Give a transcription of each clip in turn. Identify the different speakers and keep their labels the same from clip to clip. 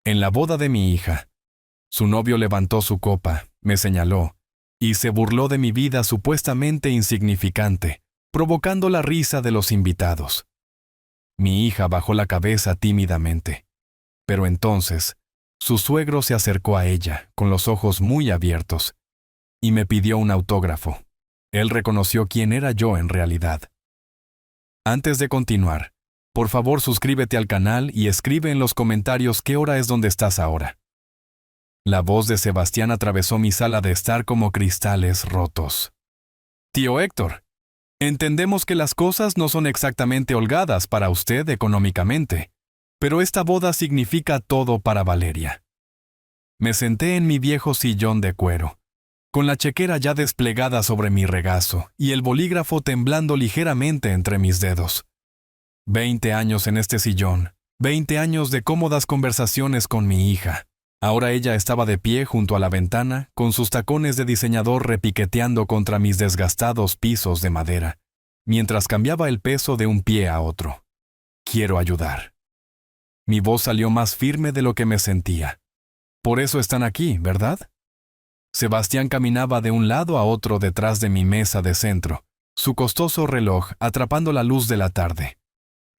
Speaker 1: En la boda de mi hija. Su novio levantó su copa, me señaló, y se burló de mi vida supuestamente insignificante, provocando la risa de los invitados. Mi hija bajó la cabeza tímidamente. Pero entonces, su suegro se acercó a ella, con los ojos muy abiertos, y me pidió un autógrafo. Él reconoció quién era yo en realidad. Antes de continuar, por favor suscríbete al canal y escribe en los comentarios qué hora es donde estás ahora. La voz de Sebastián atravesó mi sala de estar como cristales rotos. Tío Héctor, entendemos que las cosas no son exactamente holgadas para usted económicamente, pero esta boda significa todo para Valeria. Me senté en mi viejo sillón de cuero, con la chequera ya desplegada sobre mi regazo y el bolígrafo temblando ligeramente entre mis dedos. 20 años en este sillón, 20 años de cómodas conversaciones con mi hija. Ahora ella estaba de pie junto a la ventana, con sus tacones de diseñador repiqueteando contra mis desgastados pisos de madera, mientras cambiaba el peso de un pie a otro. Quiero ayudar. Mi voz salió más firme de lo que me sentía. Por eso están aquí, ¿verdad? Sebastián caminaba de un lado a otro detrás de mi mesa de centro, su costoso reloj atrapando la luz de la tarde.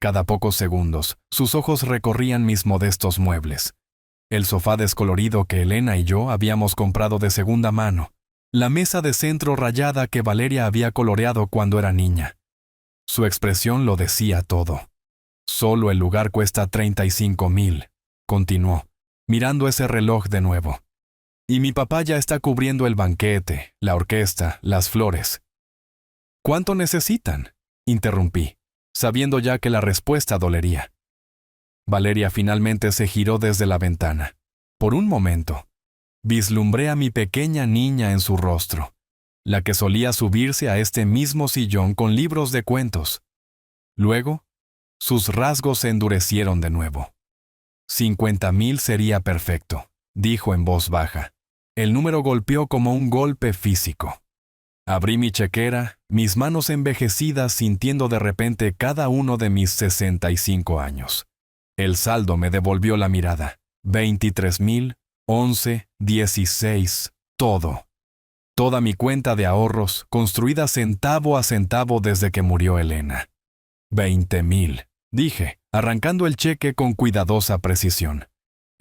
Speaker 1: Cada pocos segundos, sus ojos recorrían mis modestos muebles. El sofá descolorido que Elena y yo habíamos comprado de segunda mano, la mesa de centro rayada que Valeria había coloreado cuando era niña. Su expresión lo decía todo. Solo el lugar cuesta 35,000, continuó, mirando ese reloj de nuevo. Y mi papá ya está cubriendo el banquete, la orquesta, las flores. ¿Cuánto necesitan?, interrumpí, sabiendo ya que la respuesta dolería. Valeria finalmente se giró desde la ventana. Por un momento, vislumbré a mi pequeña niña en su rostro, la que solía subirse a este mismo sillón con libros de cuentos. Luego, sus rasgos se endurecieron de nuevo. 50,000 sería perfecto, dijo en voz baja. El número golpeó como un golpe físico. Abrí mi chequera, mis manos envejecidas sintiendo de repente cada uno de mis 65 años. El saldo me devolvió la mirada. 23,000, 11, 16, todo. Toda mi cuenta de ahorros, construida centavo a centavo desde que murió Elena. 20,000, dije, arrancando el cheque con cuidadosa precisión.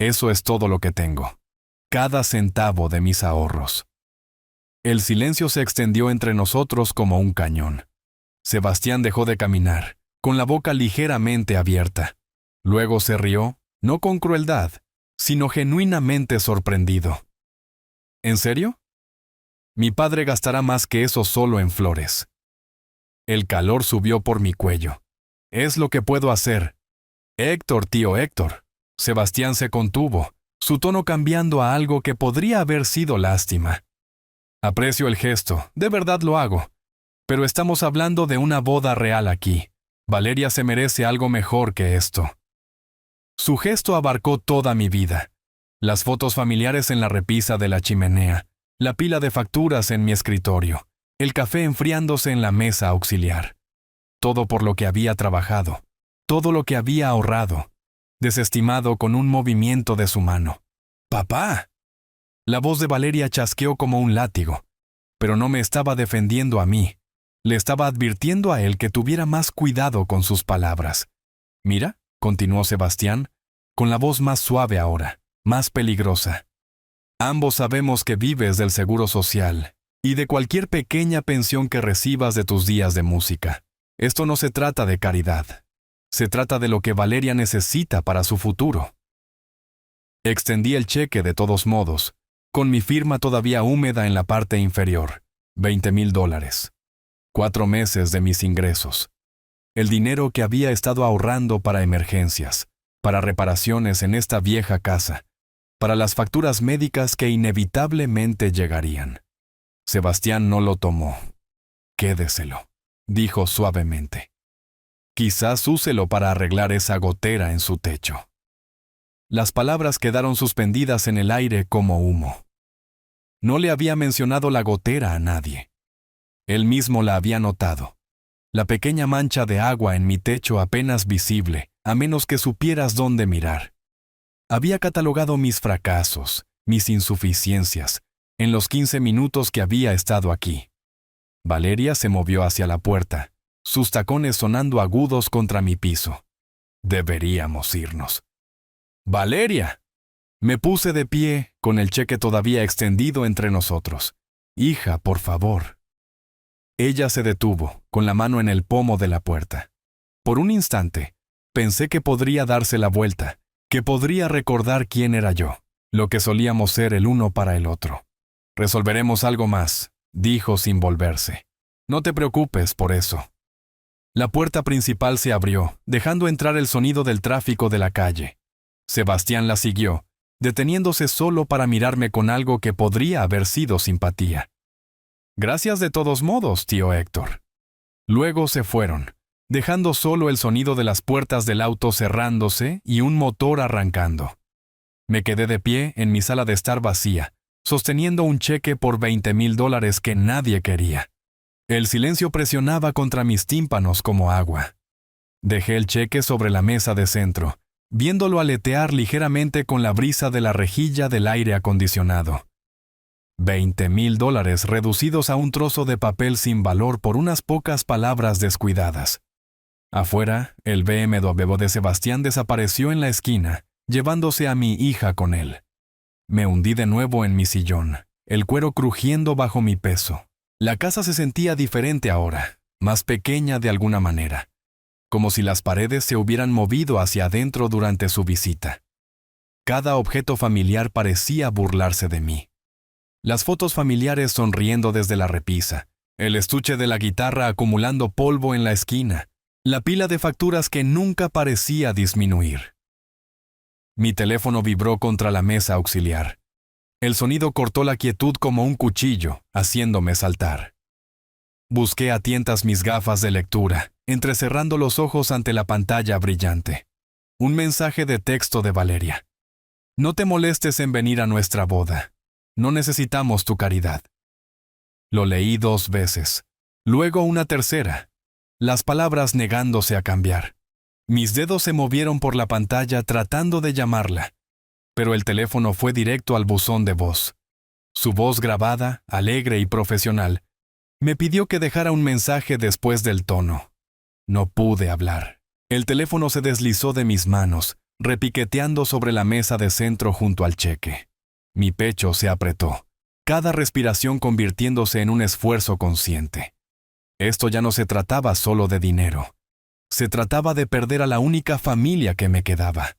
Speaker 1: Eso es todo lo que tengo. Cada centavo de mis ahorros. El silencio se extendió entre nosotros como un cañón. Sebastián dejó de caminar, con la boca ligeramente abierta. Luego se rió, no con crueldad, sino genuinamente sorprendido. ¿En serio? Mi padre gastará más que eso solo en flores. El calor subió por mi cuello. Es lo que puedo hacer. Héctor, tío Héctor. Sebastián se contuvo, su tono cambiando a algo que podría haber sido lástima. Aprecio el gesto, de verdad lo hago. Pero estamos hablando de una boda real aquí. Valeria se merece algo mejor que esto. Su gesto abarcó toda mi vida. Las fotos familiares en la repisa de la chimenea, la pila de facturas en mi escritorio, el café enfriándose en la mesa auxiliar. Todo por lo que había trabajado, todo lo que había ahorrado, desestimado con un movimiento de su mano. ¡Papá! La voz de Valeria chasqueó como un látigo, pero no me estaba defendiendo a mí. Le estaba advirtiendo a él que tuviera más cuidado con sus palabras. Mira, continuó Sebastián, con la voz más suave ahora, más peligrosa. Ambos sabemos que vives del seguro social y de cualquier pequeña pensión que recibas de tus días de música. Esto no se trata de caridad. Se trata de lo que Valeria necesita para su futuro. Extendí el cheque de todos modos, con mi firma todavía húmeda en la parte inferior. $20,000. 4 meses de mis ingresos. El dinero que había estado ahorrando para emergencias, para reparaciones en esta vieja casa, para las facturas médicas que inevitablemente llegarían. Sebastián no lo tomó. Quédeselo, dijo suavemente. Quizás úselo para arreglar esa gotera en su techo. Las palabras quedaron suspendidas en el aire como humo. No le había mencionado la gotera a nadie. Él mismo la había notado. La pequeña mancha de agua en mi techo apenas visible, a menos que supieras dónde mirar. Había catalogado mis fracasos, mis insuficiencias, en los 15 minutos que había estado aquí. Valeria se movió hacia la puerta, sus tacones sonando agudos contra mi piso. Deberíamos irnos. ¡Valeria! Me puse de pie, con el cheque todavía extendido entre nosotros. Hija, por favor. Ella se detuvo, con la mano en el pomo de la puerta. Por un instante, pensé que podría darse la vuelta, que podría recordar quién era yo, lo que solíamos ser el uno para el otro. Resolveremos algo más, dijo sin volverse. No te preocupes por eso. La puerta principal se abrió, dejando entrar el sonido del tráfico de la calle. Sebastián la siguió, deteniéndose solo para mirarme con algo que podría haber sido simpatía. Gracias de todos modos, tío Héctor. Luego se fueron, dejando solo el sonido de las puertas del auto cerrándose y un motor arrancando. Me quedé de pie en mi sala de estar vacía, sosteniendo un cheque por $20,000 que nadie quería. El silencio presionaba contra mis tímpanos como agua. Dejé el cheque sobre la mesa de centro, viéndolo aletear ligeramente con la brisa de la rejilla del aire acondicionado. $20,000 reducidos a un trozo de papel sin valor por unas pocas palabras descuidadas. Afuera, el BMW de Sebastián desapareció en la esquina, llevándose a mi hija con él. Me hundí de nuevo en mi sillón, el cuero crujiendo bajo mi peso. La casa se sentía diferente ahora, más pequeña de alguna manera, como si las paredes se hubieran movido hacia adentro durante su visita. Cada objeto familiar parecía burlarse de mí. Las fotos familiares sonriendo desde la repisa, el estuche de la guitarra acumulando polvo en la esquina, la pila de facturas que nunca parecía disminuir. Mi teléfono vibró contra la mesa auxiliar. El sonido cortó la quietud como un cuchillo, haciéndome saltar. Busqué a tientas mis gafas de lectura, entrecerrando los ojos ante la pantalla brillante. Un mensaje de texto de Valeria. No te molestes en venir a nuestra boda. No necesitamos tu caridad. Lo leí 2 veces, luego una tercera, las palabras negándose a cambiar. Mis dedos se movieron por la pantalla tratando de llamarla, pero el teléfono fue directo al buzón de voz. Su voz grabada, alegre y profesional, me pidió que dejara un mensaje después del tono. No pude hablar. El teléfono se deslizó de mis manos, repiqueteando sobre la mesa de centro junto al cheque. Mi pecho se apretó, cada respiración convirtiéndose en un esfuerzo consciente. Esto ya no se trataba solo de dinero. Se trataba de perder a la única familia que me quedaba.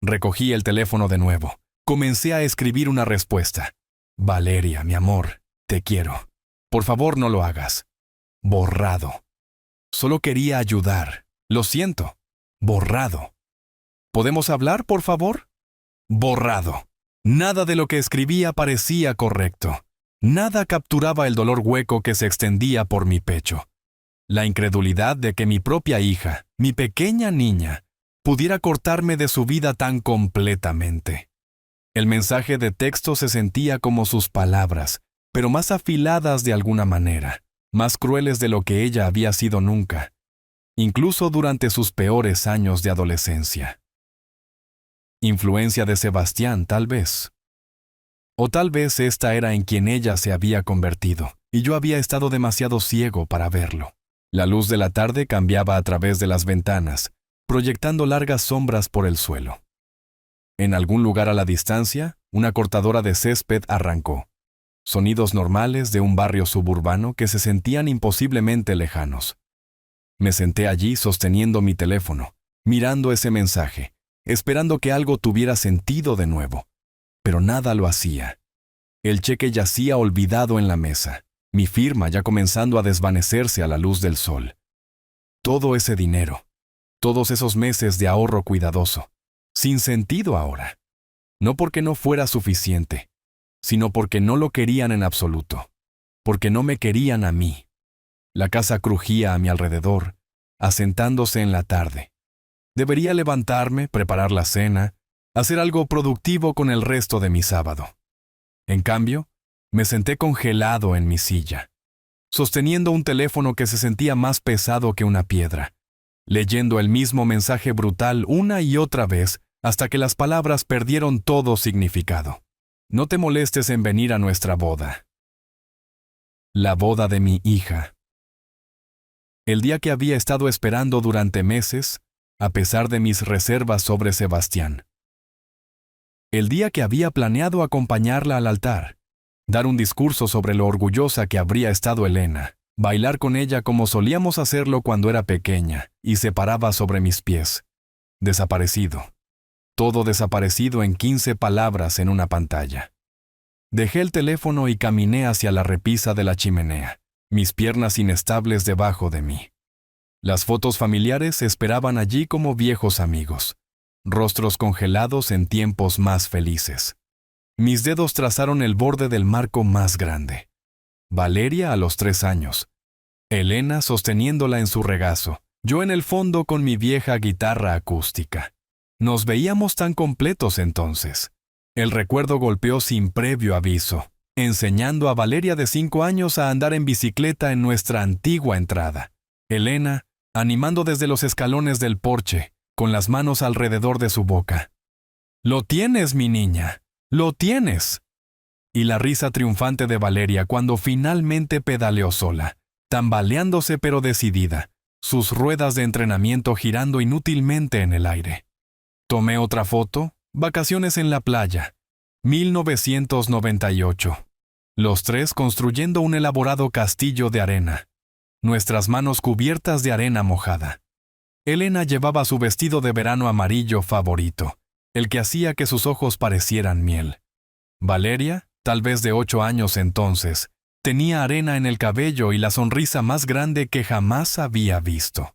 Speaker 1: Recogí el teléfono de nuevo. Comencé a escribir una respuesta. Valeria, mi amor, te quiero. Por favor, no lo hagas. Borrado. Solo quería ayudar. Lo siento. Borrado. ¿Podemos hablar, por favor? Borrado. Nada de lo que escribía parecía correcto. Nada capturaba el dolor hueco que se extendía por mi pecho. La incredulidad de que mi propia hija, mi pequeña niña, pudiera cortarme de su vida tan completamente. El mensaje de texto se sentía como sus palabras, pero más afiladas de alguna manera, más crueles de lo que ella había sido nunca, incluso durante sus peores años de adolescencia. Influencia de Sebastián, tal vez. O tal vez esta era en quien ella se había convertido, y yo había estado demasiado ciego para verlo. La luz de la tarde cambiaba a través de las ventanas, proyectando largas sombras por el suelo. En algún lugar a la distancia, una cortadora de césped arrancó. Sonidos normales de un barrio suburbano que se sentían imposiblemente lejanos. Me senté allí sosteniendo mi teléfono, mirando ese mensaje, esperando que algo tuviera sentido de nuevo. Pero nada lo hacía. El cheque yacía olvidado en la mesa, mi firma ya comenzando a desvanecerse a la luz del sol. Todo ese dinero, todos esos meses de ahorro cuidadoso, sin sentido ahora. No porque no fuera suficiente, sino porque no lo querían en absoluto, porque no me querían a mí. La casa crujía a mi alrededor, asentándose en la tarde. Debería levantarme, preparar la cena, hacer algo productivo con el resto de mi sábado. En cambio, me senté congelado en mi silla, sosteniendo un teléfono que se sentía más pesado que una piedra, leyendo el mismo mensaje brutal una y otra vez hasta que las palabras perdieron todo significado. No te molestes en venir a nuestra boda. La boda de mi hija. El día que había estado esperando durante meses, a pesar de mis reservas sobre Sebastián. El día que había planeado acompañarla al altar, dar un discurso sobre lo orgullosa que habría estado Elena, bailar con ella como solíamos hacerlo cuando era pequeña, y se paraba sobre mis pies. Desaparecido. Todo desaparecido en 15 palabras en una pantalla. Dejé el teléfono y caminé hacia la repisa de la chimenea, mis piernas inestables debajo de mí. Las fotos familiares esperaban allí como viejos amigos, rostros congelados en tiempos más felices. Mis dedos trazaron el borde del marco más grande. Valeria a los 3 años. Elena sosteniéndola en su regazo, yo en el fondo con mi vieja guitarra acústica. Nos veíamos tan completos entonces. El recuerdo golpeó sin previo aviso, enseñando a Valeria de 5 años a andar en bicicleta en nuestra antigua entrada. Elena, animando desde los escalones del porche, con las manos alrededor de su boca. «¡Lo tienes, mi niña! ¡Lo tienes!» Y la risa triunfante de Valeria cuando finalmente pedaleó sola, tambaleándose pero decidida, sus ruedas de entrenamiento girando inútilmente en el aire. Tomé otra foto, vacaciones en la playa, 1998. Los 3 construyendo un elaborado castillo de arena, nuestras manos cubiertas de arena mojada. Elena llevaba su vestido de verano amarillo favorito, el que hacía que sus ojos parecieran miel. Valeria, tal vez de 8 años entonces, tenía arena en el cabello y la sonrisa más grande que jamás había visto.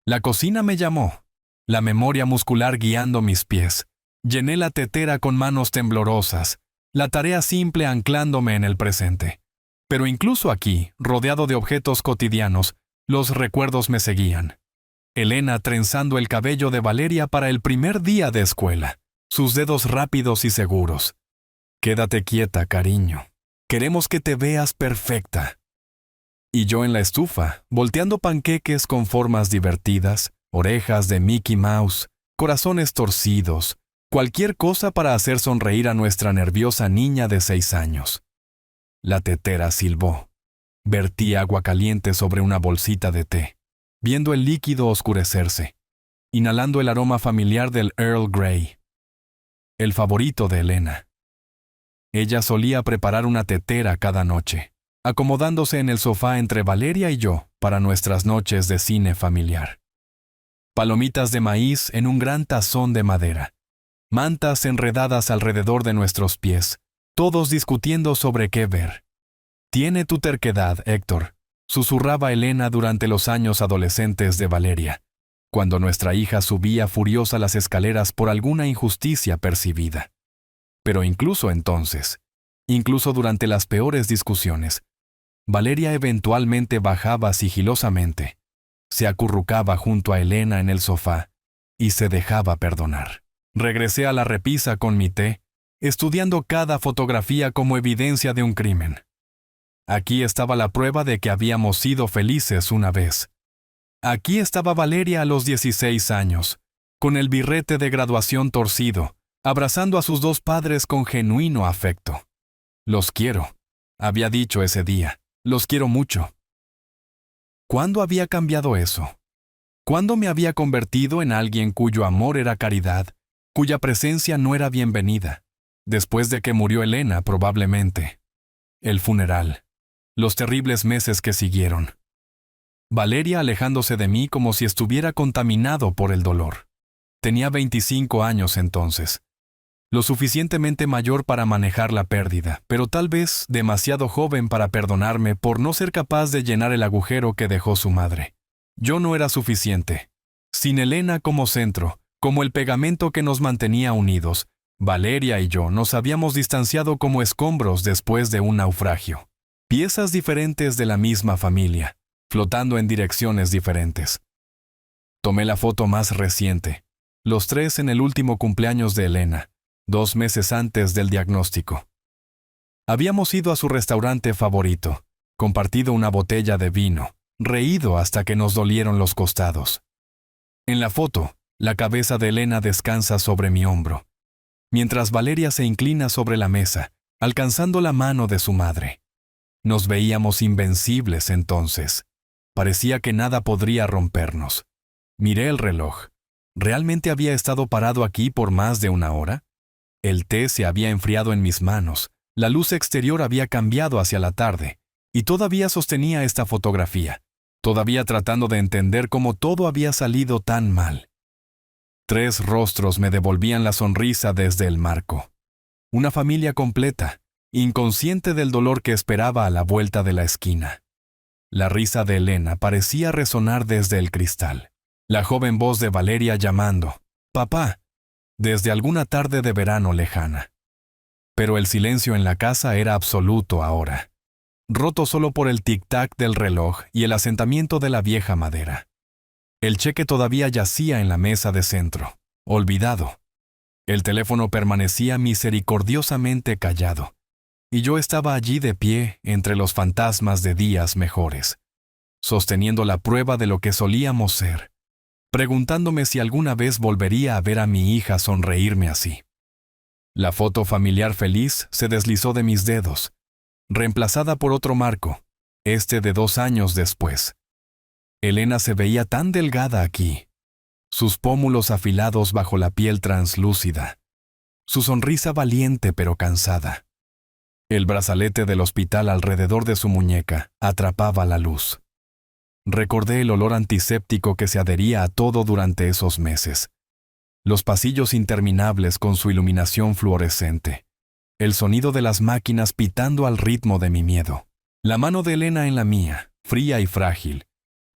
Speaker 1: La cocina me llamó, la memoria muscular guiando mis pies. Llené la tetera con manos temblorosas, la tarea simple anclándome en el presente. Pero incluso aquí, rodeado de objetos cotidianos, los recuerdos me seguían. Elena trenzando el cabello de Valeria para el primer día de escuela, sus dedos rápidos y seguros. «Quédate quieta, cariño. Queremos que te veas perfecta». Y yo en la estufa, volteando panqueques con formas divertidas, orejas de Mickey Mouse, corazones torcidos, cualquier cosa para hacer sonreír a nuestra nerviosa niña de 6 años. La tetera silbó. Vertí agua caliente sobre una bolsita de té, viendo el líquido oscurecerse, inhalando el aroma familiar del Earl Grey, el favorito de Elena. Ella solía preparar una tetera cada noche, acomodándose en el sofá entre Valeria y yo para nuestras noches de cine familiar. Palomitas de maíz en un gran tazón de madera, mantas enredadas alrededor de nuestros pies, todos discutiendo sobre qué ver. «Tiene tu terquedad, Héctor», susurraba Elena durante los años adolescentes de Valeria, cuando nuestra hija subía furiosa las escaleras por alguna injusticia percibida. Pero incluso entonces, incluso durante las peores discusiones, Valeria eventualmente bajaba sigilosamente, se acurrucaba junto a Elena en el sofá y se dejaba perdonar. Regresé a la repisa con mi té, estudiando cada fotografía como evidencia de un crimen. Aquí estaba la prueba de que habíamos sido felices una vez. Aquí estaba Valeria a los 16 años, con el birrete de graduación torcido, abrazando a sus 2 padres con genuino afecto. «Los quiero», había dicho ese día, «los quiero mucho». ¿Cuándo había cambiado eso? ¿Cuándo me había convertido en alguien cuyo amor era caridad, cuya presencia no era bienvenida? Después de que murió Elena, probablemente. El funeral. Los terribles meses que siguieron. Valeria alejándose de mí como si estuviera contaminado por el dolor. Tenía 25 años entonces. Lo suficientemente mayor para manejar la pérdida, pero tal vez demasiado joven para perdonarme por no ser capaz de llenar el agujero que dejó su madre. Yo no era suficiente. Sin Elena como centro, como el pegamento que nos mantenía unidos, Valeria y yo nos habíamos distanciado como escombros después de un naufragio. Piezas diferentes de la misma familia, flotando en direcciones diferentes. Tomé la foto más reciente, los 3 en el último cumpleaños de Elena, 2 meses antes del diagnóstico. Habíamos ido a su restaurante favorito, compartido una botella de vino, reído hasta que nos dolieron los costados. En la foto, La cabeza de Elena descansa sobre mi hombro, mientras Valeria se inclina sobre la mesa, alcanzando la mano de su madre. Nos veíamos invencibles entonces. Parecía que nada podría rompernos. Miré el reloj. ¿Realmente había estado parado aquí por más de una hora? El té se había enfriado en mis manos, la luz exterior había cambiado hacia la tarde, y todavía sostenía esta fotografía, todavía tratando de entender cómo todo había salido tan mal. 3 rostros me devolvían la sonrisa desde el marco. Una familia completa, inconsciente del dolor que esperaba a la vuelta de la esquina. La risa de Elena parecía resonar desde el cristal. La joven voz de Valeria llamando, «Papá», desde alguna tarde de verano lejana. Pero el silencio en la casa era absoluto ahora, roto solo por el tic-tac del reloj y el asentamiento de la vieja madera. El cheque todavía yacía en la mesa de centro, olvidado. El teléfono permanecía misericordiosamente callado, y yo estaba allí de pie entre los fantasmas de días mejores, sosteniendo la prueba de lo que solíamos ser, preguntándome si alguna vez volvería a ver a mi hija sonreírme así. La foto familiar feliz se deslizó de mis dedos, reemplazada por otro marco, este de 2 años después. Elena se veía tan delgada aquí, sus pómulos afilados bajo la piel translúcida, su sonrisa valiente pero cansada. El brazalete del hospital alrededor de su muñeca atrapaba la luz. Recordé el olor antiséptico que se adhería a todo durante esos meses. Los pasillos interminables con su iluminación fluorescente. El sonido de las máquinas pitando al ritmo de mi miedo. La mano de Elena en la mía, fría y frágil,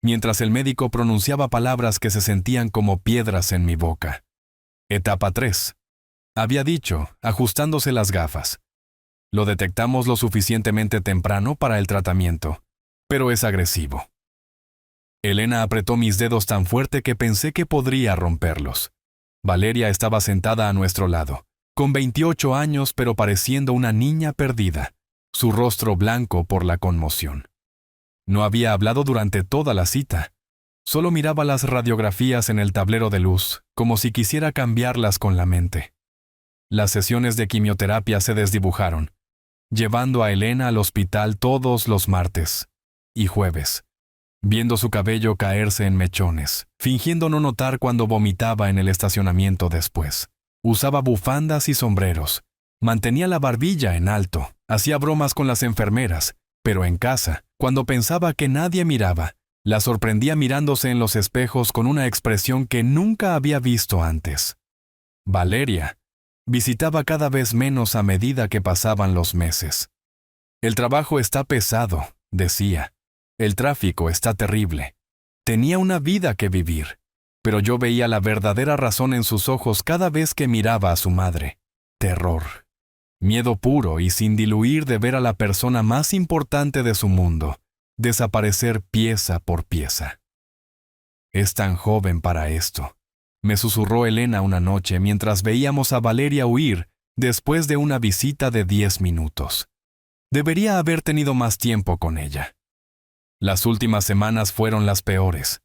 Speaker 1: mientras el médico pronunciaba palabras que se sentían como piedras en mi boca. Etapa 3. Había dicho, ajustándose las gafas. Lo detectamos lo suficientemente temprano para el tratamiento, pero es agresivo. Elena apretó mis dedos tan fuerte que pensé que podría romperlos. Valeria estaba sentada a nuestro lado, con 28 años pero pareciendo una niña perdida, su rostro blanco por la conmoción. No había hablado durante toda la cita. Solo miraba las radiografías en el tablero de luz, como si quisiera cambiarlas con la mente. Las sesiones de quimioterapia se desdibujaron, llevando a Elena al hospital todos los martes y jueves, viendo su cabello caerse en mechones, fingiendo no notar cuando vomitaba en el estacionamiento después. Usaba bufandas y sombreros, mantenía la barbilla en alto, hacía bromas con las enfermeras, pero en casa, cuando pensaba que nadie miraba, la sorprendía mirándose en los espejos con una expresión que nunca había visto antes. Valeria visitaba cada vez menos a medida que pasaban los meses. El trabajo está pesado, decía. El tráfico está terrible. Tenía una vida que vivir, pero yo veía la verdadera razón en sus ojos cada vez que miraba a su madre. Terror. Miedo puro y sin diluir de ver a la persona más importante de su mundo desaparecer pieza por pieza. Es tan joven para esto, me susurró Elena una noche mientras veíamos a Valeria huir después de una visita de 10 minutos. Debería haber tenido más tiempo con ella. Las últimas semanas fueron las peores.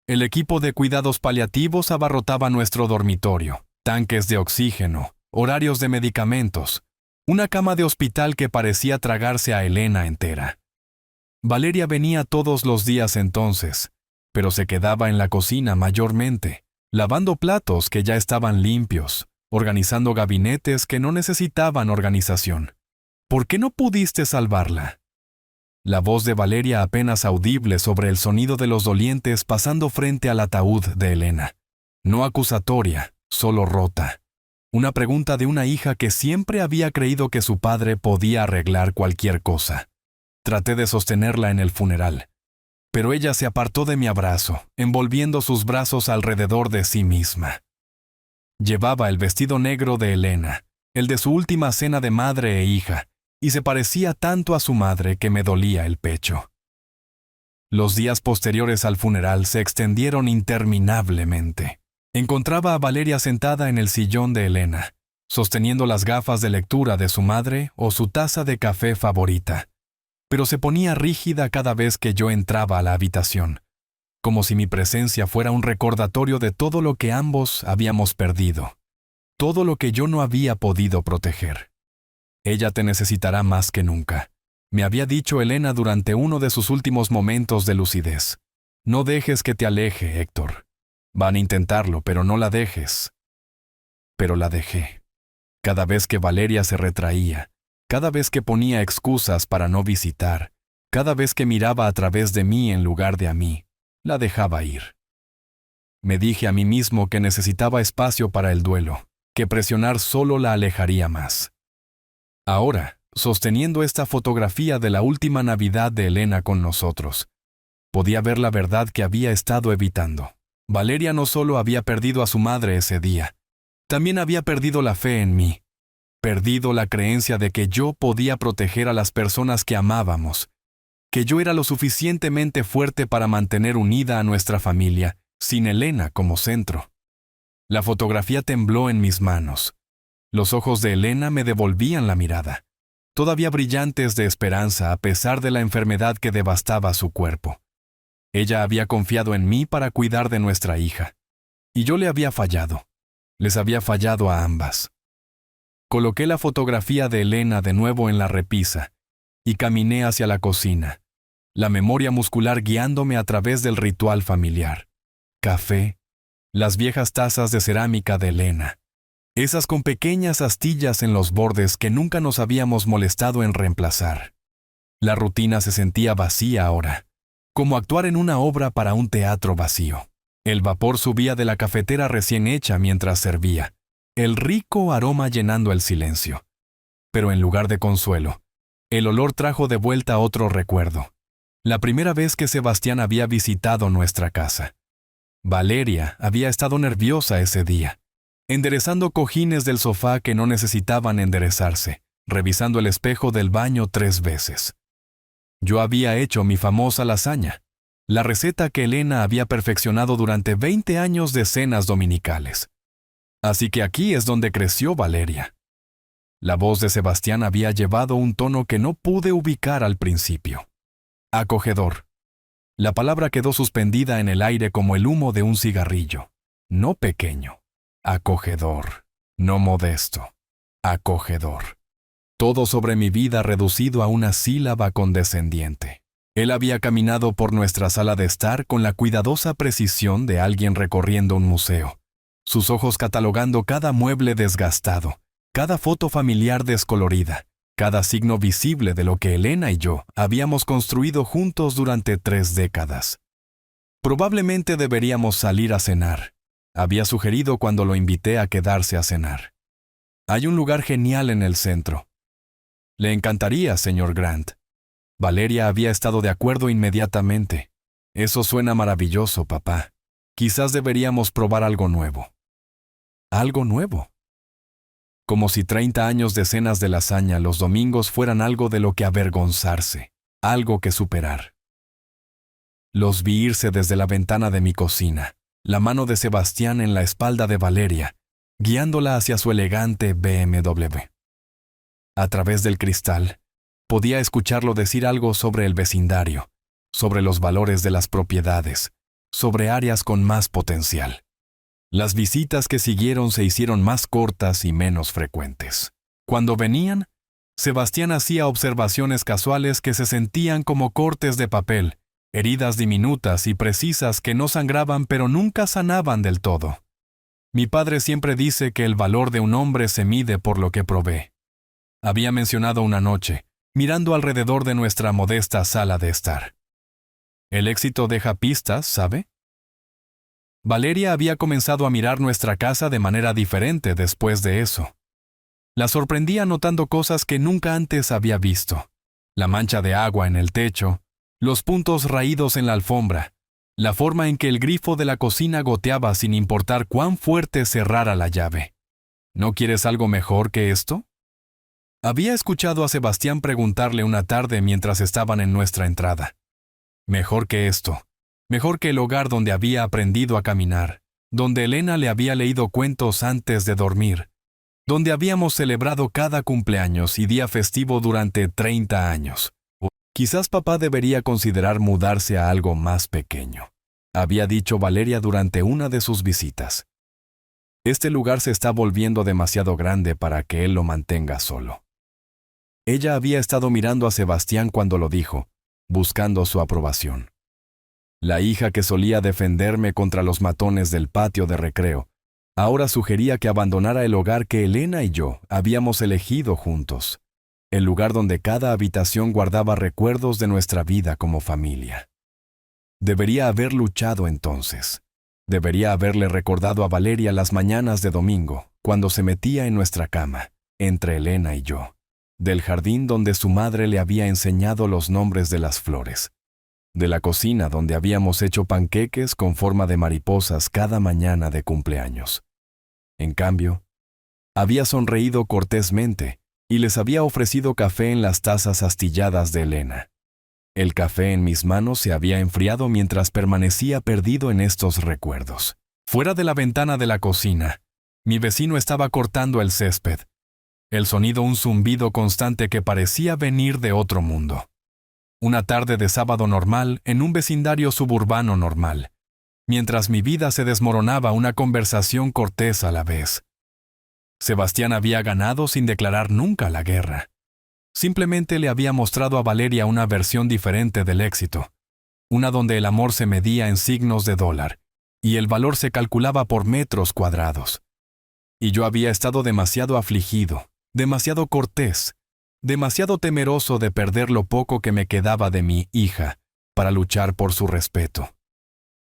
Speaker 1: El equipo de cuidados paliativos abarrotaba nuestro dormitorio, tanques de oxígeno, horarios de medicamentos, una cama de hospital que parecía tragarse a Elena entera. Valeria venía todos los días entonces, pero se quedaba en la cocina mayormente, lavando platos que ya estaban limpios, organizando gabinetes que no necesitaban organización. ¿Por qué no pudiste salvarla? La voz de Valeria apenas audible sobre el sonido de los dolientes pasando frente al ataúd de Elena. No acusatoria, solo rota. Una pregunta de una hija que siempre había creído que su padre podía arreglar cualquier cosa. Traté de sostenerla en el funeral, pero ella se apartó de mi abrazo, envolviendo sus brazos alrededor de sí misma. Llevaba el vestido negro de Elena, el de su última cena de madre e hija, y se parecía tanto a su madre que me dolía el pecho. Los días posteriores al funeral se extendieron interminablemente. Encontraba a Valeria sentada en el sillón de Elena, sosteniendo las gafas de lectura de su madre o su taza de café favorita, pero se ponía rígida cada vez que yo entraba a la habitación, como si mi presencia fuera un recordatorio de todo lo que ambos habíamos perdido, todo lo que yo no había podido proteger. Ella te necesitará más que nunca, me había dicho Elena durante uno de sus últimos momentos de lucidez. No dejes que te aleje, Héctor. Van a intentarlo, pero no la dejes. Pero la dejé. Cada vez que Valeria se retraía, cada vez que ponía excusas para no visitar, cada vez que miraba a través de mí en lugar de a mí, la dejaba ir. Me dije a mí mismo que necesitaba espacio para el duelo, que presionar solo la alejaría más. Ahora, sosteniendo esta fotografía de la última Navidad de Elena con nosotros, podía ver la verdad que había estado evitando. Valeria no solo había perdido a su madre ese día, también había perdido la fe en mí, perdido la creencia de que yo podía proteger a las personas que amábamos, que yo era lo suficientemente fuerte para mantener unida a nuestra familia, sin Elena como centro. La fotografía tembló en mis manos. Los ojos de Elena me devolvían la mirada, todavía brillantes de esperanza a pesar de la enfermedad que devastaba su cuerpo. Ella había confiado en mí para cuidar de nuestra hija, y yo le había fallado. Les había fallado a ambas. Coloqué la fotografía de Elena de nuevo en la repisa y caminé hacia la cocina, la memoria muscular guiándome a través del ritual familiar. Café, las viejas tazas de cerámica de Elena, esas con pequeñas astillas en los bordes que nunca nos habíamos molestado en reemplazar. La rutina se sentía vacía ahora, como actuar en una obra para un teatro vacío. El vapor subía de la cafetera recién hecha mientras servía, el rico aroma llenando el silencio. Pero en lugar de consuelo, el olor trajo de vuelta otro recuerdo. La primera vez que Sebastián había visitado nuestra casa. Valeria había estado nerviosa ese día, enderezando cojines del sofá que no necesitaban enderezarse, revisando el espejo del baño 3 veces. Yo había hecho mi famosa lasaña, la receta que Elena había perfeccionado durante 20 años de cenas dominicales. Así que aquí es donde creció Valeria. La voz de Sebastián había llevado un tono que no pude ubicar al principio. Acogedor. La palabra quedó suspendida en el aire como el humo de un cigarrillo. No pequeño. Acogedor. No modesto. Acogedor. Todo sobre mi vida reducido a una sílaba condescendiente. Él había caminado por nuestra sala de estar con la cuidadosa precisión de alguien recorriendo un museo, sus ojos catalogando cada mueble desgastado, cada foto familiar descolorida, cada signo visible de lo que Elena y yo habíamos construido juntos durante 3 décadas. Probablemente deberíamos salir a cenar, había sugerido cuando lo invité a quedarse a cenar. Hay un lugar genial en el centro. Le encantaría, señor Grant. Valeria había estado de acuerdo inmediatamente. Eso suena maravilloso, papá. Quizás deberíamos probar algo nuevo. ¿Algo nuevo? Como si 30 años de cenas de lasaña los domingos fueran algo de lo que avergonzarse, algo que superar. Los vi irse desde la ventana de mi cocina, la mano de Sebastián en la espalda de Valeria, guiándola hacia su elegante BMW. A través del cristal, podía escucharlo decir algo sobre el vecindario, sobre los valores de las propiedades, sobre áreas con más potencial. Las visitas que siguieron se hicieron más cortas y menos frecuentes. Cuando venían, Sebastián hacía observaciones casuales que se sentían como cortes de papel, heridas diminutas y precisas que no sangraban pero nunca sanaban del todo. Mi padre siempre dice que el valor de un hombre se mide por lo que provee. Había mencionado una noche, mirando alrededor de nuestra modesta sala de estar. El éxito deja pistas, ¿sabe? Valeria había comenzado a mirar nuestra casa de manera diferente después de eso. La sorprendía notando cosas que nunca antes había visto. La mancha de agua en el techo, los puntos raídos en la alfombra, la forma en que el grifo de la cocina goteaba sin importar cuán fuerte cerrara la llave. ¿No quieres algo mejor que esto? Había escuchado a Sebastián preguntarle una tarde mientras estaban en nuestra entrada. Mejor que esto, mejor que el hogar donde había aprendido a caminar, donde Elena le había leído cuentos antes de dormir, donde habíamos celebrado cada cumpleaños y día festivo durante 30 años. Quizás papá debería considerar mudarse a algo más pequeño. había dicho Valeria durante una de sus visitas. Este lugar se está volviendo demasiado grande para que él lo mantenga solo. Ella había estado mirando a Sebastián cuando lo dijo, buscando su aprobación. La hija que solía defenderme contra los matones del patio de recreo, ahora sugería que abandonara el hogar que Elena y yo habíamos elegido juntos, el lugar donde cada habitación guardaba recuerdos de nuestra vida como familia. Debería haber luchado entonces. Debería haberle recordado a Valeria las mañanas de domingo, cuando se metía en nuestra cama, entre Elena y yo, del jardín donde su madre le había enseñado los nombres de las flores, de la cocina donde habíamos hecho panqueques con forma de mariposas cada mañana de cumpleaños. En cambio, había sonreído cortésmente y les había ofrecido café en las tazas astilladas de Elena. El café en mis manos se había enfriado mientras permanecía perdido en estos recuerdos. Fuera de la ventana de la cocina, mi vecino estaba cortando el césped. El sonido un zumbido constante que parecía venir de otro mundo. Una tarde de sábado normal en un vecindario suburbano normal, mientras mi vida se desmoronaba una conversación cortés a la vez. Sebastián había ganado sin declarar nunca la guerra. Simplemente le había mostrado a Valeria una versión diferente del éxito, una donde el amor se medía en signos de dólar y el valor se calculaba por metros cuadrados. Y yo había estado demasiado afligido, demasiado cortés, demasiado temeroso de perder lo poco que me quedaba de mi hija para luchar por su respeto.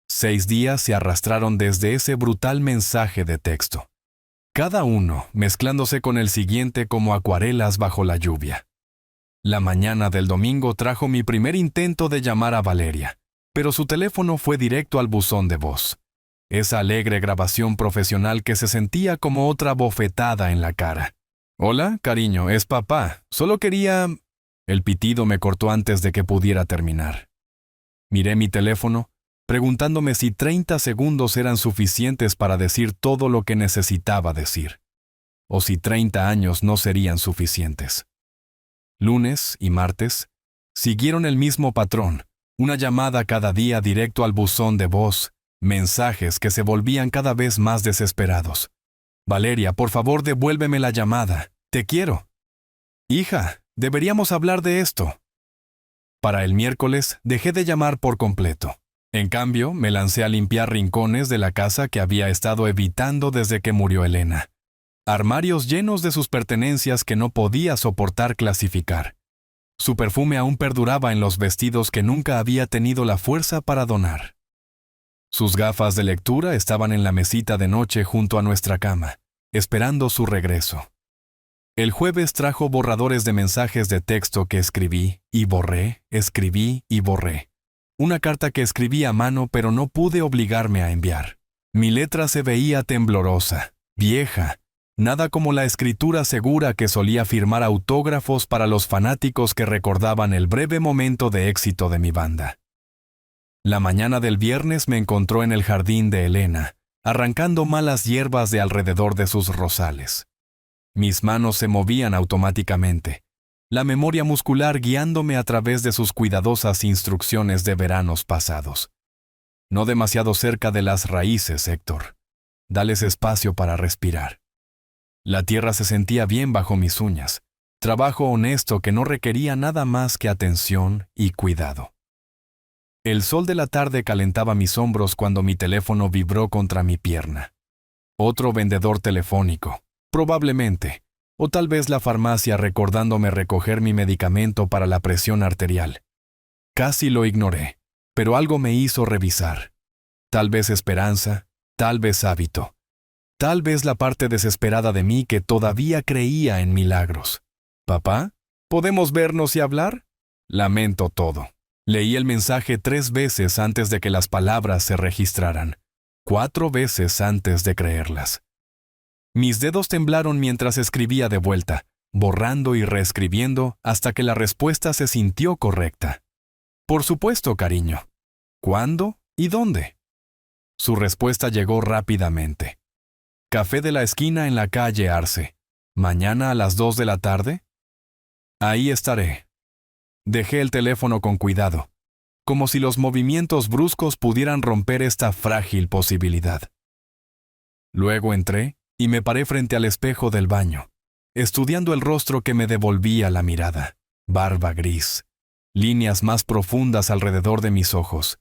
Speaker 1: 6 días se arrastraron desde ese brutal mensaje de texto, cada uno mezclándose con el siguiente como acuarelas bajo la lluvia. La mañana del domingo trajo mi primer intento de llamar a Valeria, pero su teléfono fue directo al buzón de voz. Esa alegre grabación profesional que se sentía como otra bofetada en la cara. «Hola, cariño, es papá. Solo quería...» El pitido me cortó antes de que pudiera terminar. Miré mi teléfono, preguntándome si 30 segundos eran suficientes para decir todo lo que necesitaba decir, o si 30 años no serían suficientes. Lunes y martes siguieron el mismo patrón, una llamada cada día directo al buzón de voz, mensajes que se volvían cada vez más desesperados. «Valeria, por favor, devuélveme la llamada. Te quiero». «Hija, deberíamos hablar de esto». Para el miércoles dejé de llamar por completo. En cambio, me lancé a limpiar rincones de la casa que había estado evitando desde que murió Elena. Armarios llenos de sus pertenencias que no podía soportar clasificar. Su perfume aún perduraba en los vestidos que nunca había tenido la fuerza para donar. Sus gafas de lectura estaban en la mesita de noche junto a nuestra cama, esperando su regreso. El jueves trajo borradores de mensajes de texto que escribí y borré, escribí y borré. Una carta que escribí a mano pero no pude obligarme a enviar. Mi letra se veía temblorosa, vieja, nada como la escritura segura que solía firmar autógrafos para los fanáticos que recordaban el breve momento de éxito de mi banda. La mañana del viernes me encontró en el jardín de Elena, arrancando malas hierbas de alrededor de sus rosales. Mis manos se movían automáticamente, la memoria muscular guiándome a través de sus cuidadosas instrucciones de veranos pasados. No demasiado cerca de las raíces, Héctor. Dales espacio para respirar. La tierra se sentía bien bajo mis uñas, trabajo honesto que no requería nada más que atención y cuidado. El sol de la tarde calentaba mis hombros cuando mi teléfono vibró contra mi pierna. Otro vendedor telefónico, probablemente, o tal vez la farmacia recordándome recoger mi medicamento para la presión arterial. Casi lo ignoré, pero algo me hizo revisar. Tal vez esperanza, tal vez hábito. Tal vez la parte desesperada de mí que todavía creía en milagros. «¿Papá? ¿Podemos vernos y hablar?» Lamento todo. Leí el mensaje 3 veces antes de que las palabras se registraran. 4 veces antes de creerlas. Mis dedos temblaron mientras escribía de vuelta, borrando y reescribiendo hasta que la respuesta se sintió correcta. «Por supuesto, cariño». «¿Cuándo y dónde?» Su respuesta llegó rápidamente. «Café de la esquina en la calle Arce. ¿Mañana a las 2 de la tarde?» «Ahí estaré». Dejé el teléfono con cuidado. como si los movimientos bruscos pudieran romper esta frágil posibilidad. Luego entré y me paré frente al espejo del baño, estudiando el rostro que me devolvía la mirada. Barba gris, líneas más profundas alrededor de mis ojos,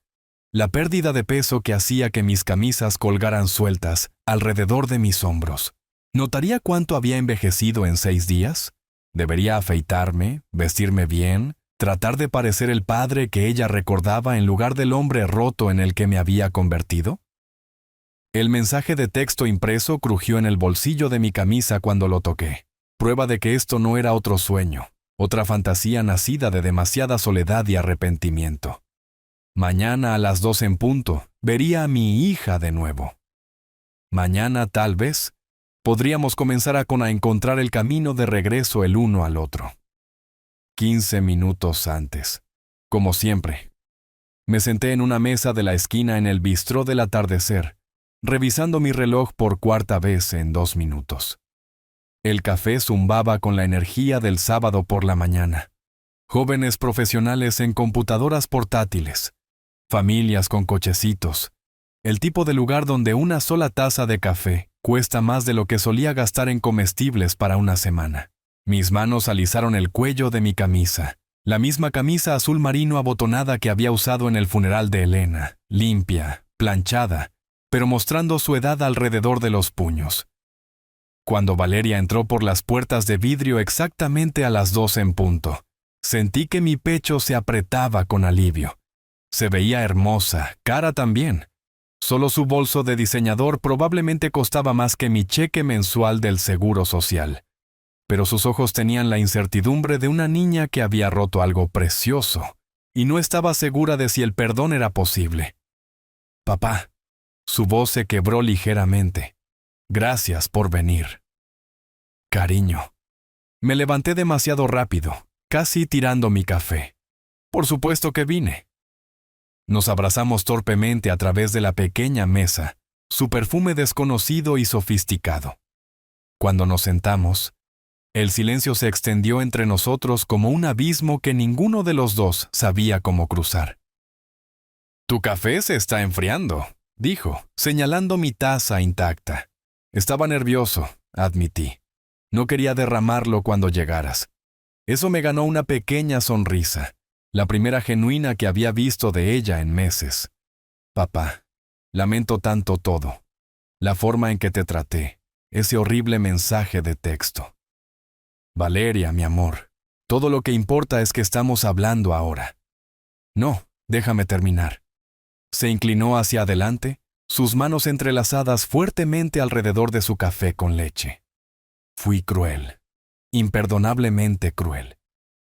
Speaker 1: la pérdida de peso que hacía que mis camisas colgaran sueltas alrededor de mis hombros. ¿Notaría cuánto había envejecido en 6 días? ¿Debería afeitarme, vestirme bien, tratar de parecer el padre que ella recordaba en lugar del hombre roto en el que me había convertido? El mensaje de texto impreso crujió en el bolsillo de mi camisa cuando lo toqué, prueba de que esto no era otro sueño, otra fantasía nacida de demasiada soledad y arrepentimiento. Mañana a las 2 en punto, vería a mi hija de nuevo. Mañana, tal vez, podríamos comenzar a encontrar el camino de regreso el uno al otro. 15 minutos antes, como siempre, me senté en una mesa de la esquina en el bistró del atardecer, revisando mi reloj por 4ª vez en 2 minutos. El café zumbaba con la energía del sábado por la mañana. Jóvenes profesionales en computadoras portátiles, familias con cochecitos, el tipo de lugar donde una sola taza de café cuesta más de lo que solía gastar en comestibles para una semana. Mis manos alisaron el cuello de mi camisa, la misma camisa azul marino abotonada que había usado en el funeral de Elena, limpia, planchada, pero mostrando su edad alrededor de los puños. Cuando Valeria entró por las puertas de vidrio exactamente a las 2 en punto, sentí que mi pecho se apretaba con alivio. Se veía hermosa, cara también. Solo su bolso de diseñador probablemente costaba más que mi cheque mensual del Seguro Social. Pero sus ojos tenían la incertidumbre de una niña que había roto algo precioso, y no estaba segura de si el perdón era posible. «Papá». Su voz se quebró ligeramente. «Gracias por venir». «Cariño». Me levanté demasiado rápido, casi tirando mi café. «Por supuesto que vine». Nos abrazamos torpemente a través de la pequeña mesa, su perfume desconocido y sofisticado. Cuando nos sentamos, el silencio se extendió entre nosotros como un abismo que ninguno de los dos sabía cómo cruzar. «Tu café se está enfriando», dijo, señalando mi taza intacta. «Estaba nervioso», admití. «No quería derramarlo cuando llegaras». Eso me ganó una pequeña sonrisa, la primera genuina que había visto de ella en meses. «Papá, lamento tanto todo. La forma en que te traté, ese horrible mensaje de texto». «Valeria, mi amor, todo lo que importa es que estamos hablando ahora». «No, déjame terminar». Se inclinó hacia adelante, sus manos entrelazadas fuertemente alrededor de su café con leche. «Fui cruel, imperdonablemente cruel.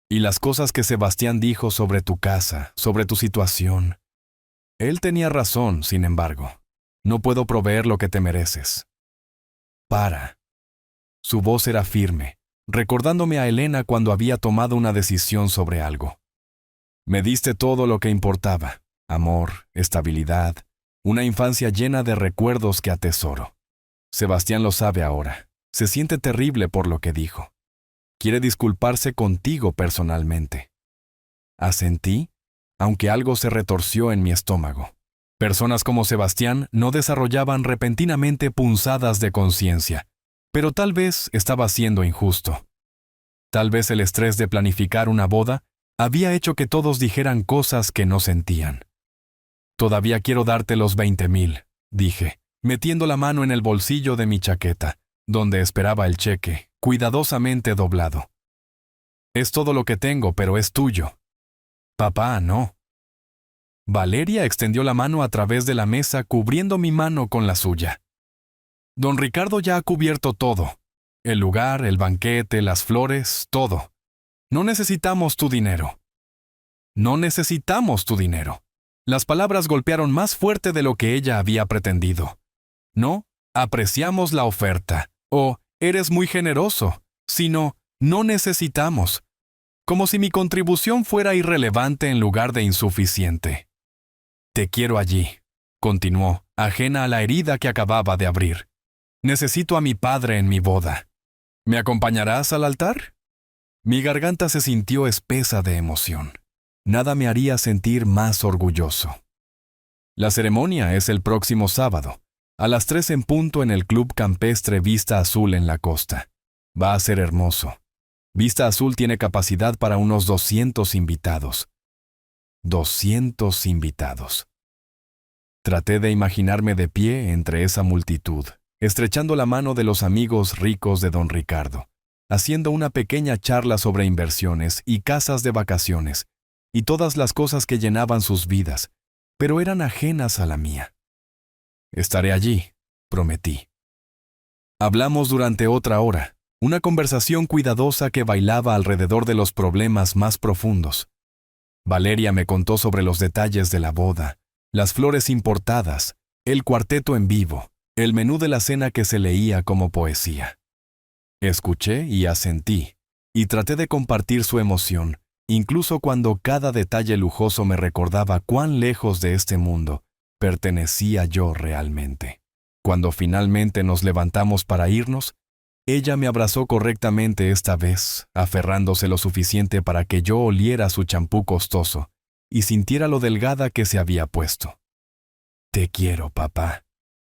Speaker 1: Y las cosas que Sebastián dijo sobre tu casa, sobre tu situación. Él tenía razón, sin embargo. No puedo proveer lo que te mereces». «Para». Su voz era firme, recordándome a Elena cuando había tomado una decisión sobre algo. «Me diste todo lo que importaba. Amor, estabilidad, una infancia llena de recuerdos que atesoro. Sebastián lo sabe ahora. Se siente terrible por lo que dijo. Quiere disculparse contigo personalmente». Asentí, aunque algo se retorció en mi estómago. Personas como Sebastián no desarrollaban repentinamente punzadas de conciencia, pero tal vez estaba siendo injusto. Tal vez el estrés de planificar una boda había hecho que todos dijeran cosas que no sentían. «Todavía quiero darte los 20,000», dije, metiendo la mano en el bolsillo de mi chaqueta, donde esperaba el cheque, cuidadosamente doblado. «Es todo lo que tengo, pero es tuyo». «Papá, no». Valeria extendió la mano a través de la mesa, cubriendo mi mano con la suya. «Don Ricardo ya ha cubierto todo. El lugar, el banquete, las flores, todo. No necesitamos tu dinero». «No necesitamos tu dinero». Las palabras golpearon más fuerte de lo que ella había pretendido. «No, apreciamos la oferta», o «eres muy generoso», sino «no necesitamos», como si mi contribución fuera irrelevante en lugar de insuficiente. «Te quiero allí», continuó, ajena a la herida que acababa de abrir. «Necesito a mi padre en mi boda. ¿Me acompañarás al altar?» Mi garganta se sintió espesa de emoción. Nada me haría sentir más orgulloso. La ceremonia es el próximo sábado, a las 3 en punto en el Club Campestre Vista Azul en la costa. Va a ser hermoso. Vista Azul tiene capacidad para unos 200 invitados. 200 invitados. Traté de imaginarme de pie entre esa multitud, estrechando la mano de los amigos ricos de don Ricardo, haciendo una pequeña charla sobre inversiones y casas de vacaciones, y todas las cosas que llenaban sus vidas, pero eran ajenas a la mía. Estaré allí, prometí. Hablamos durante otra hora, una conversación cuidadosa que bailaba alrededor de los problemas más profundos. Valeria me contó sobre los detalles de la boda, las flores importadas, el cuarteto en vivo, el menú de la cena que se leía como poesía. Escuché y asentí, y traté de compartir su emoción, incluso cuando cada detalle lujoso me recordaba cuán lejos de este mundo pertenecía yo realmente. Cuando finalmente nos levantamos para irnos, ella me abrazó correctamente esta vez, aferrándose lo suficiente para que yo oliera su champú costoso y sintiera lo delgada que se había puesto. «Te quiero, papá»,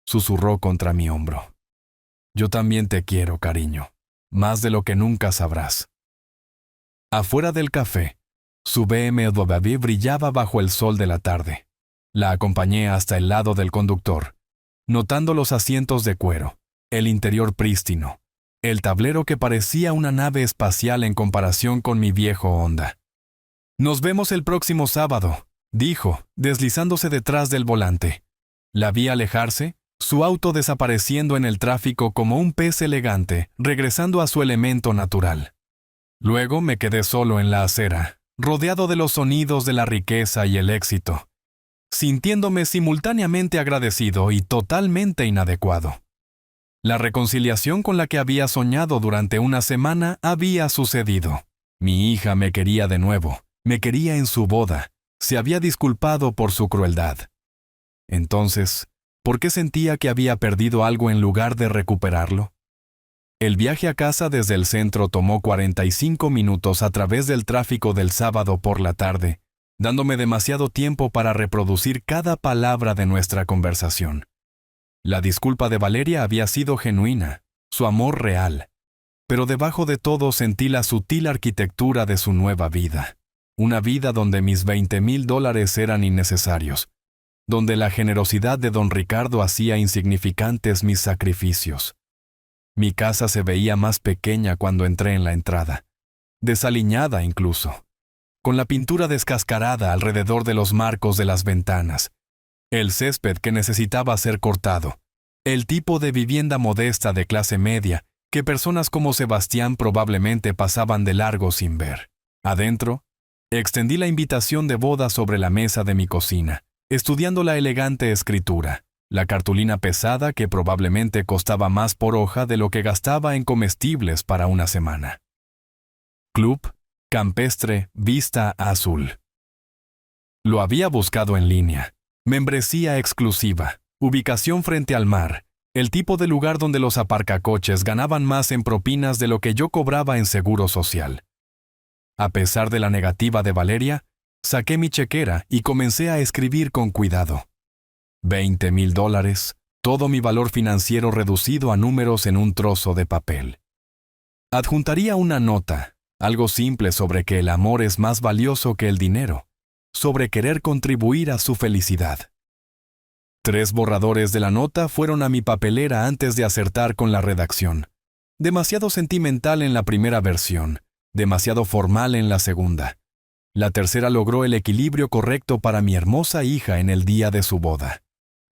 Speaker 1: susurró contra mi hombro. «Yo también te quiero, cariño, más de lo que nunca sabrás». Afuera del café, su BMW brillaba bajo el sol de la tarde. La acompañé hasta el lado del conductor, notando los asientos de cuero, el interior prístino, el tablero que parecía una nave espacial en comparación con mi viejo Honda. «Nos vemos el próximo sábado», dijo, deslizándose detrás del volante. La vi alejarse, su auto desapareciendo en el tráfico como un pez elegante, regresando a su elemento natural. Luego me quedé solo en la acera, rodeado de los sonidos de la riqueza y el éxito, sintiéndome simultáneamente agradecido y totalmente inadecuado. La reconciliación con la que había soñado durante una semana había sucedido. Mi hija me quería de nuevo, me quería en su boda, se había disculpado por su crueldad. Entonces, ¿por qué sentía que había perdido algo en lugar de recuperarlo? El viaje a casa desde el centro tomó 45 minutos a través del tráfico del sábado por la tarde, dándome demasiado tiempo para reproducir cada palabra de nuestra conversación. La disculpa de Valeria había sido genuina, su amor real, pero debajo de todo sentí la sutil arquitectura de su nueva vida. Una vida donde mis $20,000 eran innecesarios, donde la generosidad de don Ricardo hacía insignificantes mis sacrificios. Mi casa se veía más pequeña cuando entré en la entrada, desaliñada incluso, con la pintura descascarada alrededor de los marcos de las ventanas, el césped que necesitaba ser cortado, el tipo de vivienda modesta de clase media que personas como Sebastián probablemente pasaban de largo sin ver. Adentro, extendí la invitación de boda sobre la mesa de mi cocina, estudiando la elegante escritura, la cartulina pesada que probablemente costaba más por hoja de lo que gastaba en comestibles para una semana. Club Campestre Vista Azul. Lo había buscado en línea. Membresía exclusiva, ubicación frente al mar, el tipo de lugar donde los aparcacoches ganaban más en propinas de lo que yo cobraba en seguro social. A pesar de la negativa de Valeria, saqué mi chequera y comencé a escribir con cuidado. $20,000, todo mi valor financiero reducido a números en un trozo de papel. Adjuntaría una nota, algo simple sobre que el amor es más valioso que el dinero, sobre querer contribuir a su felicidad. 3 borradores de la nota fueron a mi papelera antes de acertar con la redacción. Demasiado sentimental en la primera versión, demasiado formal en la segunda. La tercera logró el equilibrio correcto para mi hermosa hija en el día de su boda.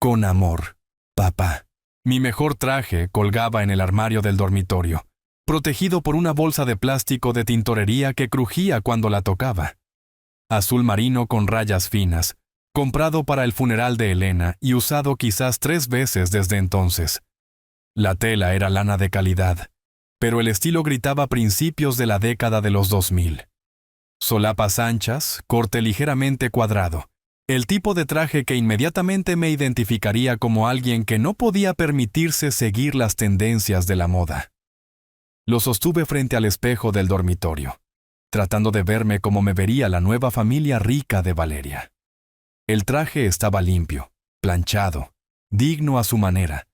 Speaker 1: Con amor, papá. Mi mejor traje colgaba en el armario del dormitorio, protegido por una bolsa de plástico de tintorería que crujía cuando la tocaba. Azul marino con rayas finas, comprado para el funeral de Elena y usado quizás 3 veces desde entonces. La tela era lana de calidad, pero el estilo gritaba principios de la década de los 2000. Solapas anchas, corte ligeramente cuadrado, el tipo de traje que inmediatamente me identificaría como alguien que no podía permitirse seguir las tendencias de la moda. Lo sostuve frente al espejo del dormitorio. tratando de verme como me vería la nueva familia rica de Valeria. El traje estaba limpio, planchado, digno a su manera,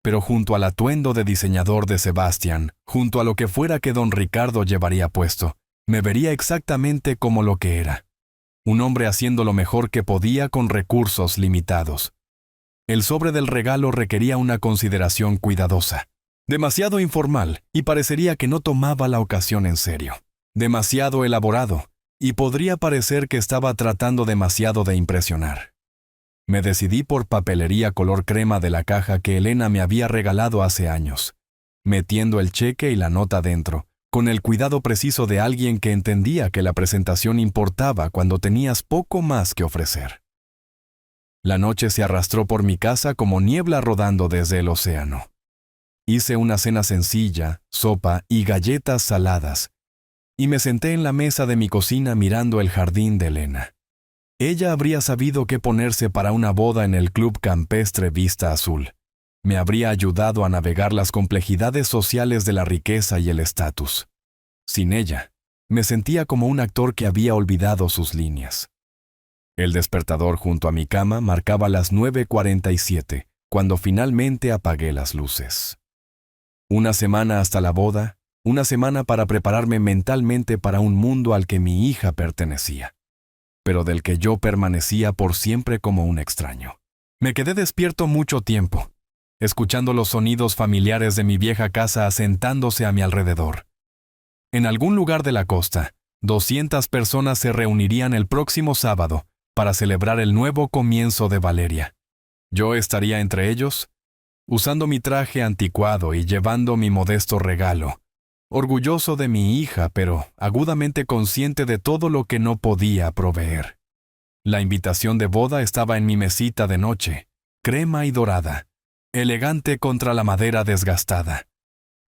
Speaker 1: pero junto al atuendo de diseñador de Sebastián, junto a lo que fuera que don Ricardo llevaría puesto, me vería exactamente como lo que era. Un hombre haciendo lo mejor que podía con recursos limitados. El sobre del regalo requería una consideración cuidadosa. Demasiado informal, y parecería que no tomaba la ocasión en serio. Demasiado elaborado, y podría parecer que estaba tratando demasiado de impresionar. Me decidí por papelería color crema de la caja que Elena me había regalado hace años, metiendo el cheque y la nota dentro, con el cuidado preciso de alguien que entendía que la presentación importaba cuando tenías poco más que ofrecer. La noche se arrastró por mi casa como niebla rodando desde el océano. Hice una cena sencilla, sopa y galletas saladas, y me senté en la mesa de mi cocina mirando el jardín de Elena. Ella habría sabido qué ponerse para una boda en el Club Campestre Vista Azul. Me habría ayudado a navegar las complejidades sociales de la riqueza y el estatus. Sin ella, me sentía como un actor que había olvidado sus líneas. El despertador junto a mi cama marcaba las 9:47, cuando finalmente apagué las luces. Una semana hasta la boda, una semana para prepararme mentalmente para un mundo al que mi hija pertenecía, pero del que yo permanecía por siempre como un extraño. Me quedé despierto mucho tiempo, escuchando los sonidos familiares de mi vieja casa asentándose a mi alrededor. En algún lugar de la costa, 200 personas se reunirían el próximo sábado para celebrar el nuevo comienzo de Valeria. Yo estaría entre ellos, usando mi traje anticuado y llevando mi modesto regalo, orgulloso de mi hija, pero agudamente consciente de todo lo que no podía proveer. La invitación de boda estaba en mi mesita de noche, crema y dorada, elegante contra la madera desgastada.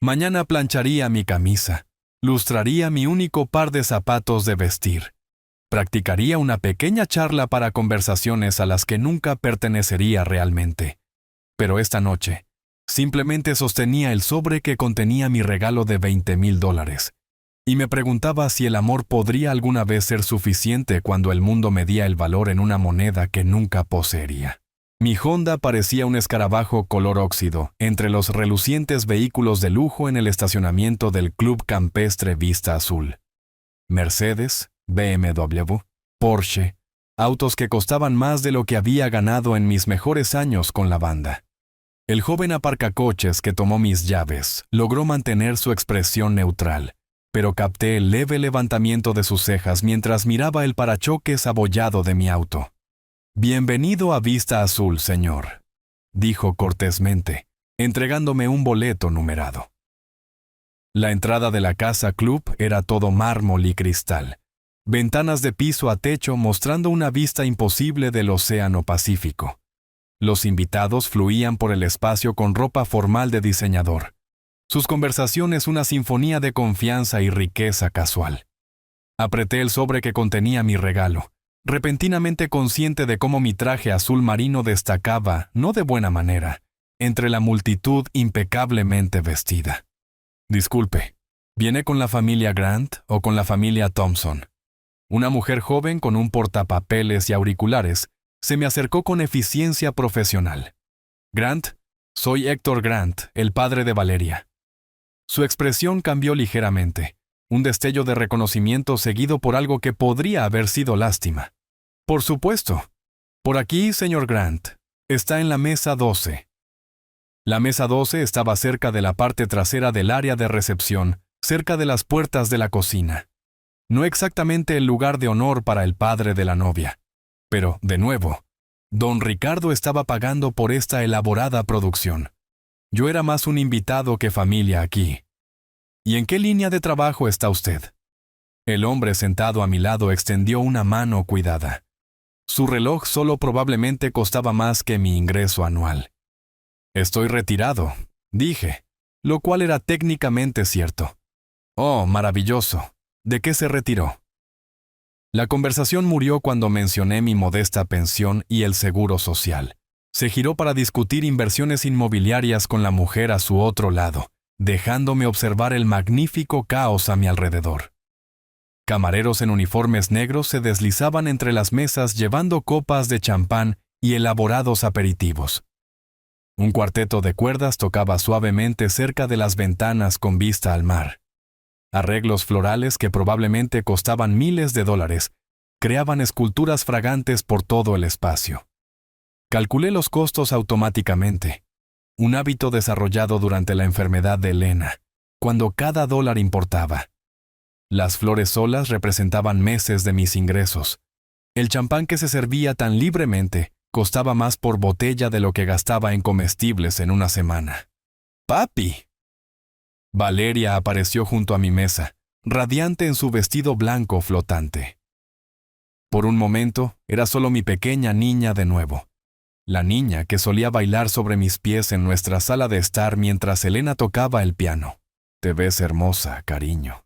Speaker 1: Mañana plancharía mi camisa, lustraría mi único par de zapatos de vestir. Practicaría una pequeña charla para conversaciones a las que nunca pertenecería realmente. Pero esta noche, simplemente sostenía el sobre que contenía mi regalo de $20,000, y me preguntaba si el amor podría alguna vez ser suficiente cuando el mundo medía el valor en una moneda que nunca poseería. Mi Honda parecía un escarabajo color óxido entre los relucientes vehículos de lujo en el estacionamiento del Club Campestre Vista Azul. Mercedes, BMW, Porsche, autos que costaban más de lo que había ganado en mis mejores años con la banda. El joven aparcacoches que tomó mis llaves logró mantener su expresión neutral, pero capté el leve levantamiento de sus cejas mientras miraba el parachoques abollado de mi auto. «Bienvenido a Vista Azul, señor», dijo cortésmente, entregándome un boleto numerado. La entrada de la casa club era todo mármol y cristal, ventanas de piso a techo mostrando una vista imposible del Océano Pacífico. Los invitados fluían por el espacio con ropa formal de diseñador. Sus conversaciones una sinfonía de confianza y riqueza casual. Apreté el sobre que contenía mi regalo, repentinamente consciente de cómo mi traje azul marino destacaba, no de buena manera, entre la multitud impecablemente vestida. «Disculpe, ¿viene con la familia Grant o con la familia Thompson?» Una mujer joven con un portapapeles y auriculares se me acercó con eficiencia profesional. «Grant, soy Héctor Grant, el padre de Valeria». Su expresión cambió ligeramente, un destello de reconocimiento seguido por algo que podría haber sido lástima. «Por supuesto. Por aquí, señor Grant. Está en la mesa 12». La mesa 12 estaba cerca de la parte trasera del área de recepción, cerca de las puertas de la cocina. No exactamente el lugar de honor para el padre de la novia. Pero, de nuevo, don Ricardo estaba pagando por esta elaborada producción. Yo era más un invitado que familia aquí. «¿Y en qué línea de trabajo está usted?» El hombre sentado a mi lado extendió una mano cuidada. Su reloj solo probablemente costaba más que mi ingreso anual. «Estoy retirado», dije, lo cual era técnicamente cierto. «Oh, maravilloso. ¿De qué se retiró?» La conversación murió cuando mencioné mi modesta pensión y el seguro social. Se giró para discutir inversiones inmobiliarias con la mujer a su otro lado, dejándome observar el magnífico caos a mi alrededor. Camareros en uniformes negros se deslizaban entre las mesas llevando copas de champán y elaborados aperitivos. Un cuarteto de cuerdas tocaba suavemente cerca de las ventanas con vista al mar. Arreglos florales que probablemente costaban miles de dólares creaban esculturas fragantes por todo el espacio. Calculé los costos automáticamente, un hábito desarrollado durante la enfermedad de Elena, cuando cada dólar importaba. Las flores solas representaban meses de mis ingresos. El champán que se servía tan libremente costaba más por botella de lo que gastaba en comestibles en una semana. ¡Papi! Valeria apareció junto a mi mesa, radiante en su vestido blanco flotante. Por un momento, era solo mi pequeña niña de nuevo. La niña que solía bailar sobre mis pies en nuestra sala de estar mientras Elena tocaba el piano. «Te ves hermosa, cariño»,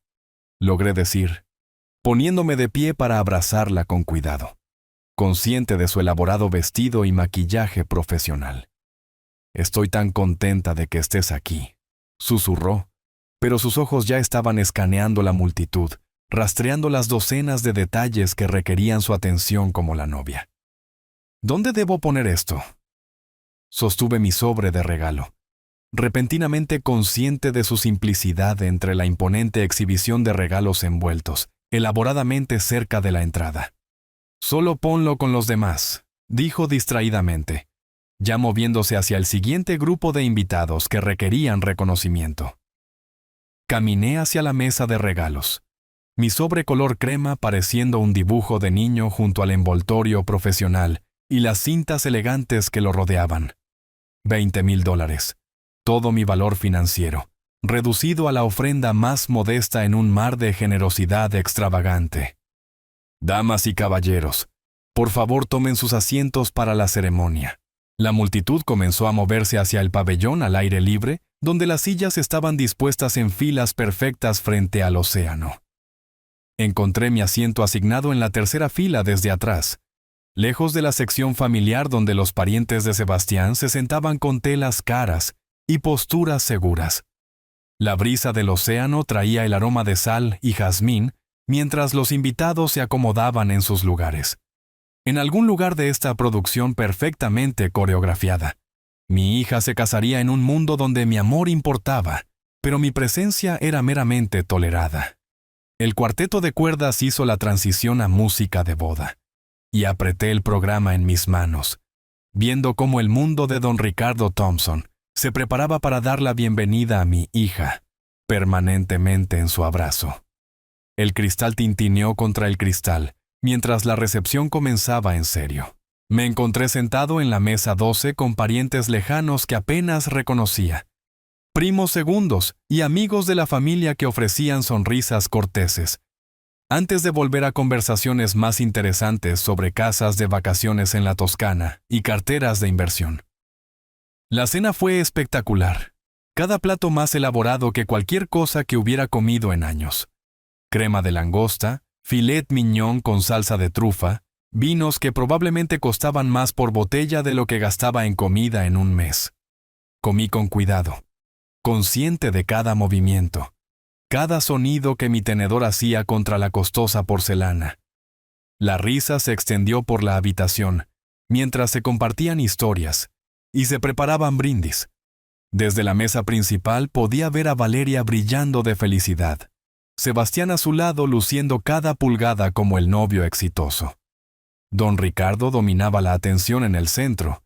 Speaker 1: logré decir, poniéndome de pie para abrazarla con cuidado, consciente de su elaborado vestido y maquillaje profesional. «Estoy tan contenta de que estés aquí», susurró, pero sus ojos ya estaban escaneando la multitud, rastreando las docenas de detalles que requerían su atención como la novia. «¿Dónde debo poner esto?». Sostuve mi sobre de regalo, repentinamente consciente de su simplicidad entre la imponente exhibición de regalos envueltos, elaboradamente cerca de la entrada. «Solo ponlo con los demás», dijo distraídamente, ya moviéndose hacia el siguiente grupo de invitados que requerían reconocimiento. Caminé hacia la mesa de regalos, mi sobre color crema pareciendo un dibujo de niño junto al envoltorio profesional y las cintas elegantes que lo rodeaban. $20,000, todo mi valor financiero, reducido a la ofrenda más modesta en un mar de generosidad extravagante. «Damas y caballeros, por favor tomen sus asientos para la ceremonia». La multitud comenzó a moverse hacia el pabellón al aire libre, donde las sillas estaban dispuestas en filas perfectas frente al océano. Encontré mi asiento asignado en la tercera fila desde atrás, lejos de la sección familiar donde los parientes de Sebastián se sentaban con telas caras y posturas seguras. La brisa del océano traía el aroma de sal y jazmín mientras los invitados se acomodaban en sus lugares. En algún lugar de esta producción perfectamente coreografiada, mi hija se casaría en un mundo donde mi amor importaba, pero mi presencia era meramente tolerada. El cuarteto de cuerdas hizo la transición a música de boda, y apreté el programa en mis manos, viendo cómo el mundo de don Ricardo Thompson se preparaba para dar la bienvenida a mi hija, permanentemente en su abrazo. El cristal tintineó contra el cristal, mientras la recepción comenzaba en serio. Me encontré sentado en la mesa 12 con parientes lejanos que apenas reconocía, primos segundos y amigos de la familia que ofrecían sonrisas corteses, antes de volver a conversaciones más interesantes sobre casas de vacaciones en la Toscana y carteras de inversión. La cena fue espectacular, cada plato más elaborado que cualquier cosa que hubiera comido en años. Crema de langosta, filet mignon con salsa de trufa, vinos que probablemente costaban más por botella de lo que gastaba en comida en un mes. Comí con cuidado, consciente de cada movimiento, cada sonido que mi tenedor hacía contra la costosa porcelana. La risa se extendió por la habitación, mientras se compartían historias y se preparaban brindis. Desde la mesa principal podía ver a Valeria brillando de felicidad, Sebastián a su lado luciendo cada pulgada como el novio exitoso. Don Ricardo dominaba la atención en el centro,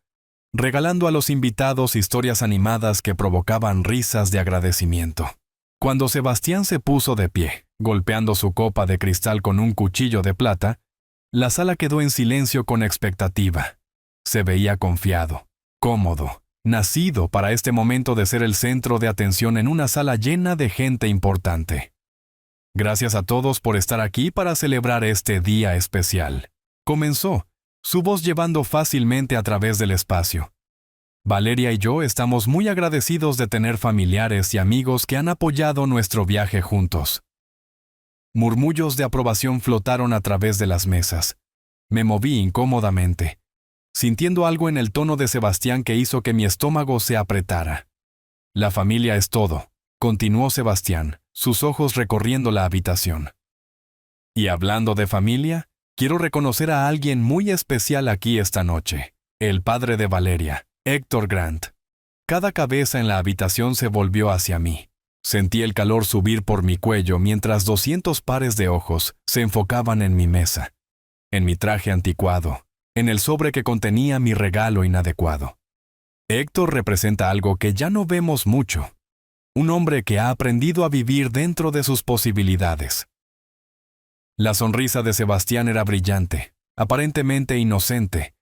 Speaker 1: regalando a los invitados historias animadas que provocaban risas de agradecimiento. Cuando Sebastián se puso de pie, golpeando su copa de cristal con un cuchillo de plata, la sala quedó en silencio con expectativa. Se veía confiado, cómodo, nacido para este momento de ser el centro de atención en una sala llena de gente importante. «Gracias a todos por estar aquí para celebrar este día especial», comenzó, su voz llevando fácilmente a través del espacio. «Valeria y yo estamos muy agradecidos de tener familiares y amigos que han apoyado nuestro viaje juntos». Murmullos de aprobación flotaron a través de las mesas. Me moví incómodamente, sintiendo algo en el tono de Sebastián que hizo que mi estómago se apretara. «La familia es todo», continuó Sebastián, sus ojos recorriendo la habitación. Y hablando de familia, quiero reconocer a alguien muy especial aquí esta noche, el padre de Valeria, Héctor Grant. Cada cabeza en la habitación se volvió hacia mí. Sentí el calor subir por mi cuello mientras 200 pares de ojos se enfocaban en mi mesa, en mi traje anticuado, en el sobre que contenía mi regalo inadecuado. Héctor representa algo que ya no vemos mucho. Un hombre que ha aprendido a vivir dentro de sus posibilidades. La sonrisa de Sebastián era brillante, aparentemente inocente,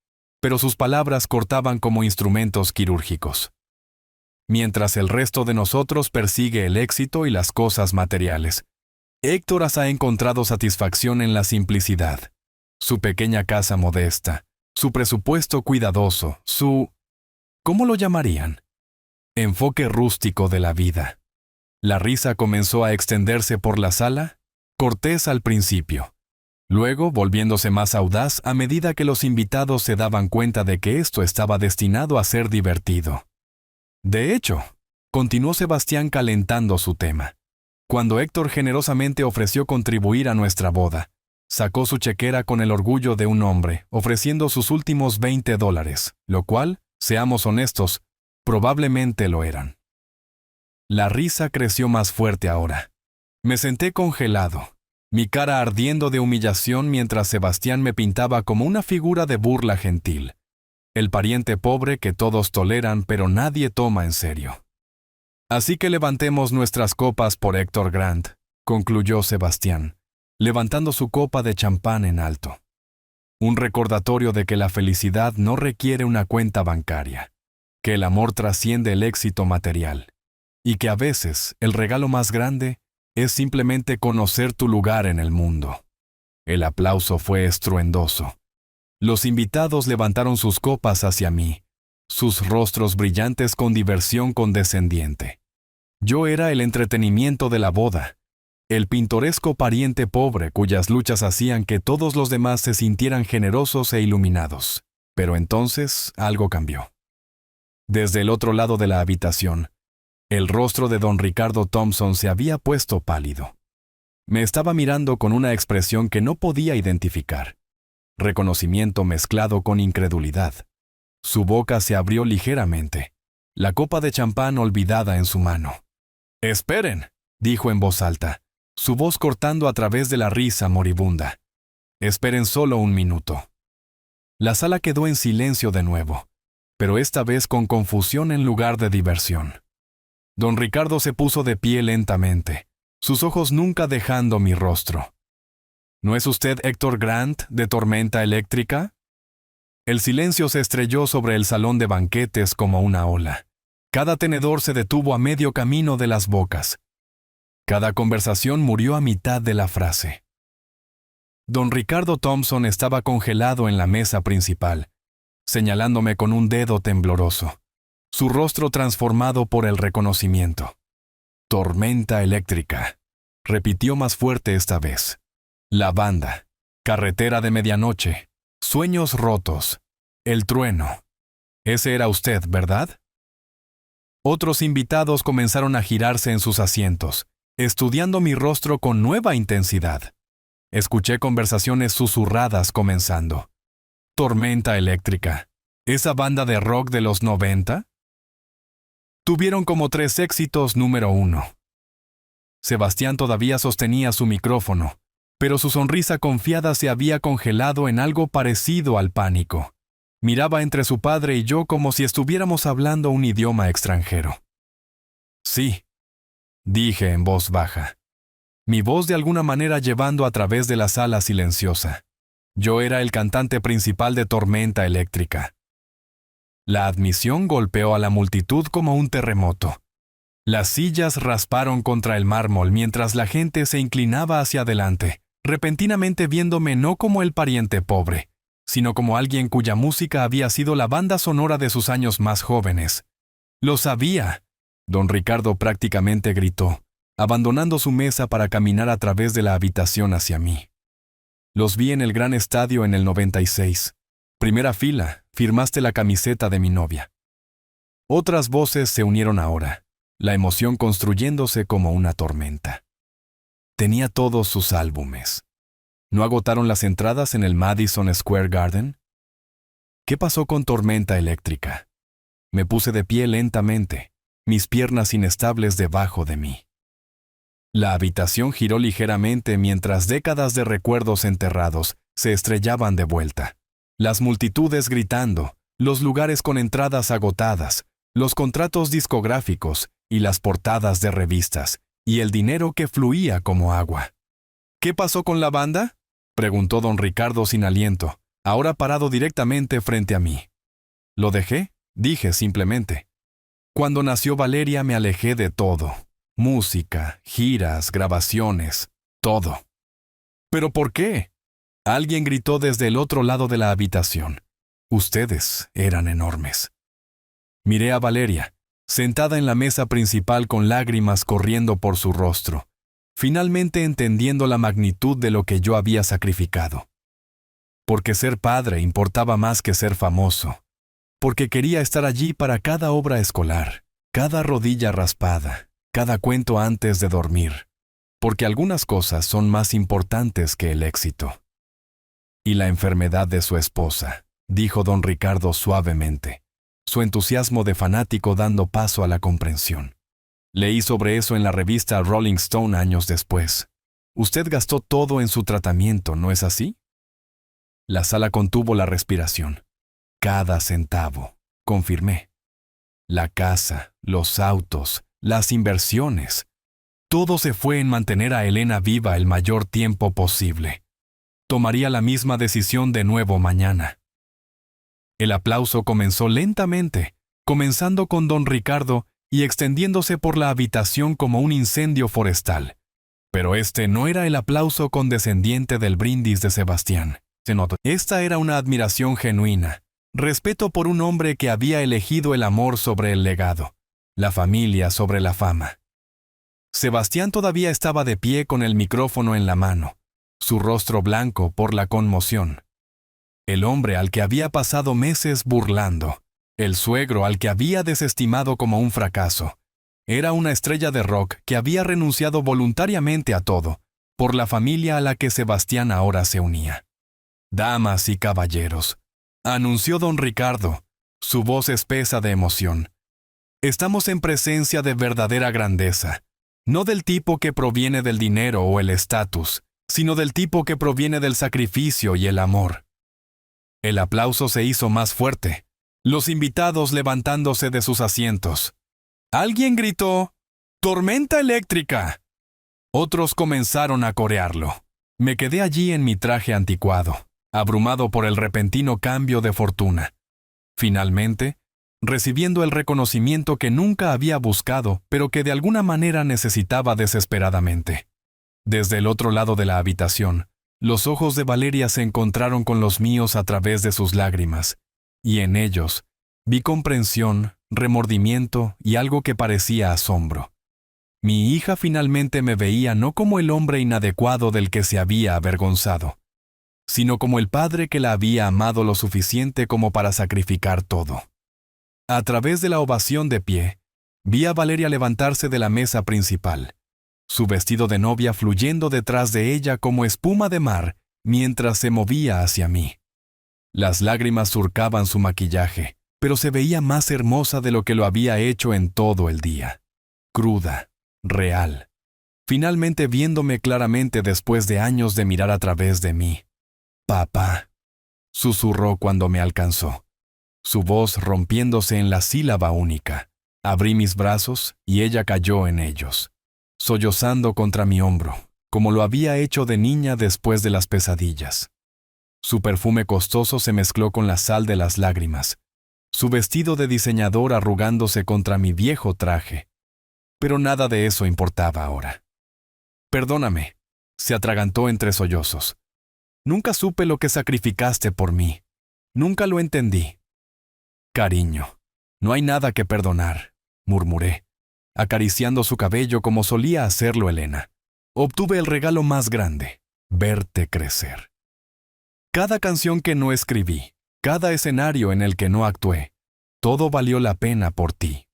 Speaker 1: pero sus palabras cortaban como instrumentos quirúrgicos. Mientras el resto de nosotros persigue el éxito y las cosas materiales, Héctor ha encontrado satisfacción en la simplicidad. Su pequeña casa modesta, su presupuesto cuidadoso, su... ¿cómo lo llamarían? Enfoque rústico de la vida. La risa comenzó a extenderse por la sala, cortés al principio, luego volviéndose más audaz a medida que los invitados se daban cuenta de que esto estaba destinado a ser divertido. De hecho, continuó Sebastián calentando su tema. Cuando Héctor generosamente ofreció contribuir a nuestra boda, sacó su chequera con el orgullo de un hombre, ofreciendo sus últimos $20, lo cual, seamos honestos, probablemente lo eran. La risa creció más fuerte ahora. Me senté congelado, mi cara ardiendo de humillación mientras Sebastián me pintaba como una figura de burla gentil. El pariente pobre que todos toleran pero nadie toma en serio. Así que levantemos nuestras copas por Héctor Grant, concluyó Sebastián, levantando su copa de champán en alto. Un recordatorio de que la felicidad no requiere una cuenta bancaria, que el amor trasciende el éxito material, y que a veces el regalo más grande es simplemente conocer tu lugar en el mundo. El aplauso fue estruendoso. Los invitados levantaron sus copas hacia mí, sus rostros brillantes con diversión condescendiente. Yo era el entretenimiento de la boda, el pintoresco pariente pobre cuyas luchas hacían que todos los demás se sintieran generosos e iluminados. Pero entonces algo cambió. Desde el otro lado de la habitación, el rostro de don Ricardo Thompson se había puesto pálido. Me estaba mirando con una expresión que no podía identificar. Reconocimiento mezclado con incredulidad. Su boca se abrió ligeramente, la copa de champán olvidada en su mano. «Esperen», dijo en voz alta, su voz cortando a través de la risa moribunda. «Esperen solo un minuto». La sala quedó en silencio de nuevo, pero esta vez con confusión en lugar de diversión. Don Ricardo se puso de pie lentamente, sus ojos nunca dejando mi rostro. ¿No es usted Héctor Grant, de Tormenta Eléctrica? El silencio se estrelló sobre el salón de banquetes como una ola. Cada tenedor se detuvo a medio camino de las bocas. Cada conversación murió a mitad de la frase. Don Ricardo Thompson estaba congelado en la mesa principal, señalándome con un dedo tembloroso, su rostro transformado por el reconocimiento. Tormenta Eléctrica, repitió más fuerte esta vez. La banda, Carretera de Medianoche, Sueños Rotos, El Trueno. Ese era usted, ¿verdad? Otros invitados comenzaron a girarse en sus asientos, estudiando mi rostro con nueva intensidad. Escuché conversaciones susurradas comenzando. Tormenta Eléctrica, ¿esa banda de rock de los 90? Tuvieron como 3 éxitos número 1. Sebastián todavía sostenía su micrófono, pero su sonrisa confiada se había congelado en algo parecido al pánico. Miraba entre su padre y yo como si estuviéramos hablando un idioma extranjero. Sí, dije en voz baja, mi voz de alguna manera llevando a través de la sala silenciosa. Yo era el cantante principal de Tormenta Eléctrica. La admisión golpeó a la multitud como un terremoto. Las sillas rasparon contra el mármol mientras la gente se inclinaba hacia adelante, repentinamente viéndome no como el pariente pobre, sino como alguien cuya música había sido la banda sonora de sus años más jóvenes. «¡Lo sabía!», don Ricardo prácticamente gritó, abandonando su mesa para caminar a través de la habitación hacia mí. «Los vi en el gran estadio en el 96. Primera fila, firmaste la camiseta de mi novia». Otras voces se unieron ahora, la emoción construyéndose como una tormenta. Tenía todos sus álbumes. ¿No agotaron las entradas en el Madison Square Garden? ¿Qué pasó con Tormenta Eléctrica? Me puse de pie lentamente, mis piernas inestables debajo de mí. La habitación giró ligeramente mientras décadas de recuerdos enterrados se estrellaban de vuelta. Las multitudes gritando, los lugares con entradas agotadas, los contratos discográficos y las portadas de revistas, y el dinero que fluía como agua. ¿Qué pasó con la banda?, preguntó don Ricardo sin aliento, ahora parado directamente frente a mí. ¿Lo dejé?, dije simplemente. Cuando nació Valeria me alejé de todo. Música, giras, grabaciones, todo. ¿Pero por qué?, alguien gritó desde el otro lado de la habitación. Ustedes eran enormes. Miré a Valeria, sentada en la mesa principal con lágrimas corriendo por su rostro, finalmente entendiendo la magnitud de lo que yo había sacrificado. Porque ser padre importaba más que ser famoso. Porque quería estar allí para cada obra escolar, cada rodilla raspada, cada cuento antes de dormir. Porque algunas cosas son más importantes que el éxito. Y la enfermedad de su esposa, dijo don Ricardo suavemente, su entusiasmo de fanático dando paso a la comprensión. Leí sobre eso en la revista Rolling Stone años después. Usted gastó todo en su tratamiento, ¿no es así? La sala contuvo la respiración. Cada centavo, confirmé. La casa, los autos, las inversiones. Todo se fue en mantener a Elena viva el mayor tiempo posible. Tomaría la misma decisión de nuevo mañana. El aplauso comenzó lentamente, comenzando con don Ricardo y extendiéndose por la habitación como un incendio forestal. Pero este no era el aplauso condescendiente del brindis de Sebastián. Se notó. Esta era una admiración genuina, respeto por un hombre que había elegido el amor sobre el legado, la familia sobre la fama. Sebastián todavía estaba de pie con el micrófono en la mano, su rostro blanco por la conmoción. El hombre al que había pasado meses burlando, el suegro al que había desestimado como un fracaso, era una estrella de rock que había renunciado voluntariamente a todo, por la familia a la que Sebastián ahora se unía. Damas y caballeros, anunció don Ricardo, su voz espesa de emoción. Estamos en presencia de verdadera grandeza, no del tipo que proviene del dinero o el estatus, sino del tipo que proviene del sacrificio y el amor. El aplauso se hizo más fuerte, los invitados levantándose de sus asientos. Alguien gritó, ¡Tormenta eléctrica! Otros comenzaron a corearlo. Me quedé allí en mi traje anticuado, abrumado por el repentino cambio de fortuna. Finalmente, recibiendo el reconocimiento que nunca había buscado, pero que de alguna manera necesitaba desesperadamente. Desde el otro lado de la habitación, los ojos de Valeria se encontraron con los míos a través de sus lágrimas, y en ellos vi comprensión, remordimiento y algo que parecía asombro. Mi hija finalmente me veía no como el hombre inadecuado del que se había avergonzado, sino como el padre que la había amado lo suficiente como para sacrificar todo. A través de la ovación de pie, vi a Valeria levantarse de la mesa principal, su vestido de novia fluyendo detrás de ella como espuma de mar mientras se movía hacia mí. Las lágrimas surcaban su maquillaje, pero se veía más hermosa de lo que lo había hecho en todo el día. Cruda, real, finalmente viéndome claramente después de años de mirar a través de mí. «Papá», susurró cuando me alcanzó, su voz rompiéndose en la sílaba única. Abrí mis brazos y ella cayó en ellos, sollozando contra mi hombro, como lo había hecho de niña después de las pesadillas. Su perfume costoso se mezcló con la sal de las lágrimas, su vestido de diseñador arrugándose contra mi viejo traje. Pero nada de eso importaba ahora. «Perdóname», se atragantó entre sollozos. «Nunca supe lo que sacrificaste por mí. Nunca lo entendí». «Cariño, no hay nada que perdonar», murmuré, acariciando su cabello como solía hacerlo Elena. «Obtuve el regalo más grande, verte crecer. Cada canción que no escribí, cada escenario en el que no actué, todo valió la pena por ti».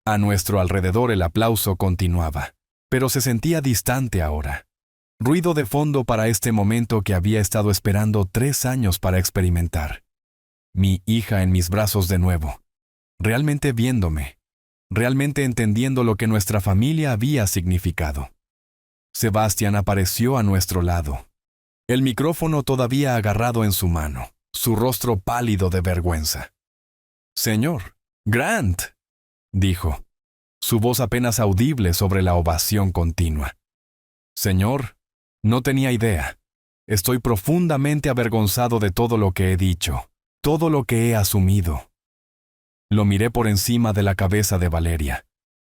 Speaker 1: A nuestro alrededor el aplauso continuaba, pero se sentía distante ahora. ruido de fondo para este momento que había estado esperando 3 años para experimentar. Mi hija en mis brazos de nuevo, realmente viéndome, realmente entendiendo lo que nuestra familia había significado. Sebastián apareció a nuestro lado, el micrófono todavía agarrado en su mano, su rostro pálido de vergüenza. «Señor, Grant», dijo, su voz apenas audible sobre la ovación continua. «Señor, no tenía idea. Estoy profundamente avergonzado de todo lo que he dicho, todo lo que he asumido». Lo miré por encima de la cabeza de Valeria,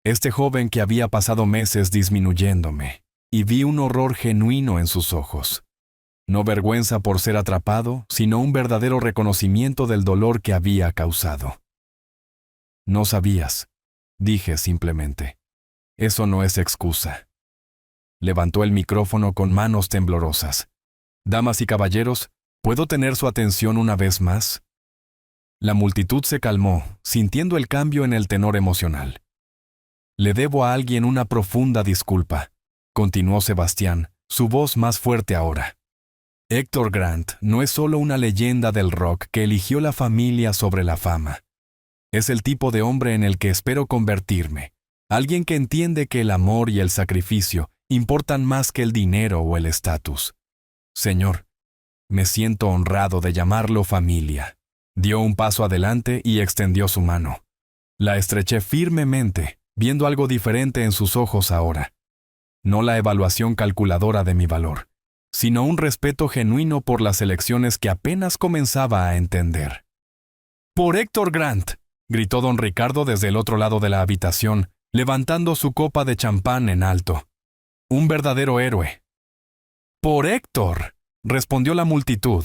Speaker 1: este joven que había pasado meses disminuyéndome, y vi un horror genuino en sus ojos. No vergüenza por ser atrapado, sino un verdadero reconocimiento del dolor que había causado. «No sabías», dije simplemente. «Eso no es excusa». Levantó el micrófono con manos temblorosas. «Damas y caballeros, ¿puedo tener su atención una vez más?». La multitud se calmó, sintiendo el cambio en el tenor emocional. «Le debo a alguien una profunda disculpa», continuó Sebastián, su voz más fuerte ahora. «Héctor Grant no es solo una leyenda del rock que eligió la familia sobre la fama. Es el tipo de hombre en el que espero convertirme, alguien que entiende que el amor y el sacrificio importan más que el dinero o el estatus. Señor, me siento honrado de llamarlo familia». Dio un paso adelante y extendió su mano. La estreché firmemente, viendo algo diferente en sus ojos ahora. No la evaluación calculadora de mi valor, sino un respeto genuino por las elecciones que apenas comenzaba a entender. «¡Por Héctor Grant!», gritó don Ricardo desde el otro lado de la habitación, levantando su copa de champán en alto. «Un verdadero héroe». «¡Por Héctor!», respondió la multitud.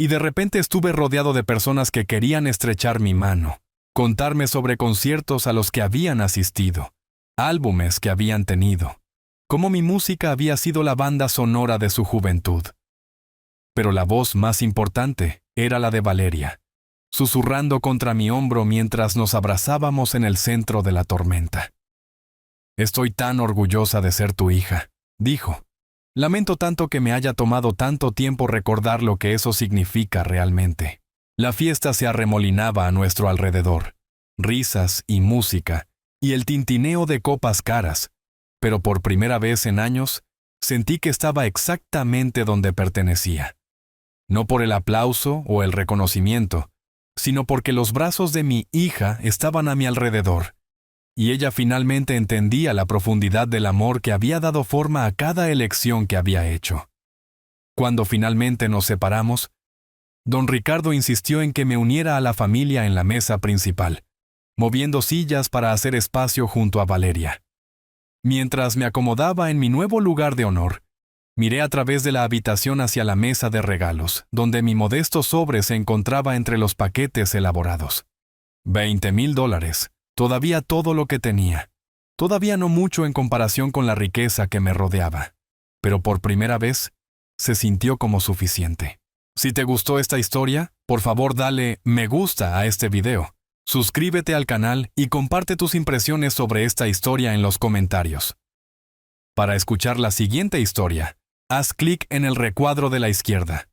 Speaker 1: Y de repente estuve rodeado de personas que querían estrechar mi mano, contarme sobre conciertos a los que habían asistido, álbumes que habían tenido, cómo mi música había sido la banda sonora de su juventud. Pero la voz más importante era la de Valeria, susurrando contra mi hombro mientras nos abrazábamos en el centro de la tormenta. «Estoy tan orgullosa de ser tu hija», dijo. «Lamento tanto que me haya tomado tanto tiempo recordar lo que eso significa realmente». La fiesta se arremolinaba a nuestro alrededor, risas y música, y el tintineo de copas caras, pero por primera vez en años sentí que estaba exactamente donde pertenecía. No por el aplauso o el reconocimiento, sino porque los brazos de mi hija estaban a mi alrededor, y ella finalmente entendía la profundidad del amor que había dado forma a cada elección que había hecho. Cuando finalmente nos separamos, don Ricardo insistió en que me uniera a la familia en la mesa principal, moviendo sillas para hacer espacio junto a Valeria. Mientras me acomodaba en mi nuevo lugar de honor, miré a través de la habitación hacia la mesa de regalos, donde mi modesto sobre se encontraba entre los paquetes elaborados. $20,000. Todavía todo lo que tenía. Todavía no mucho en comparación con la riqueza que me rodeaba. Pero por primera vez, se sintió como suficiente. Si te gustó esta historia, por favor dale me gusta a este video. Suscríbete al canal y comparte tus impresiones sobre esta historia en los comentarios. Para escuchar la siguiente historia, haz clic en el recuadro de la izquierda.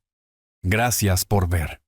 Speaker 1: Gracias por ver.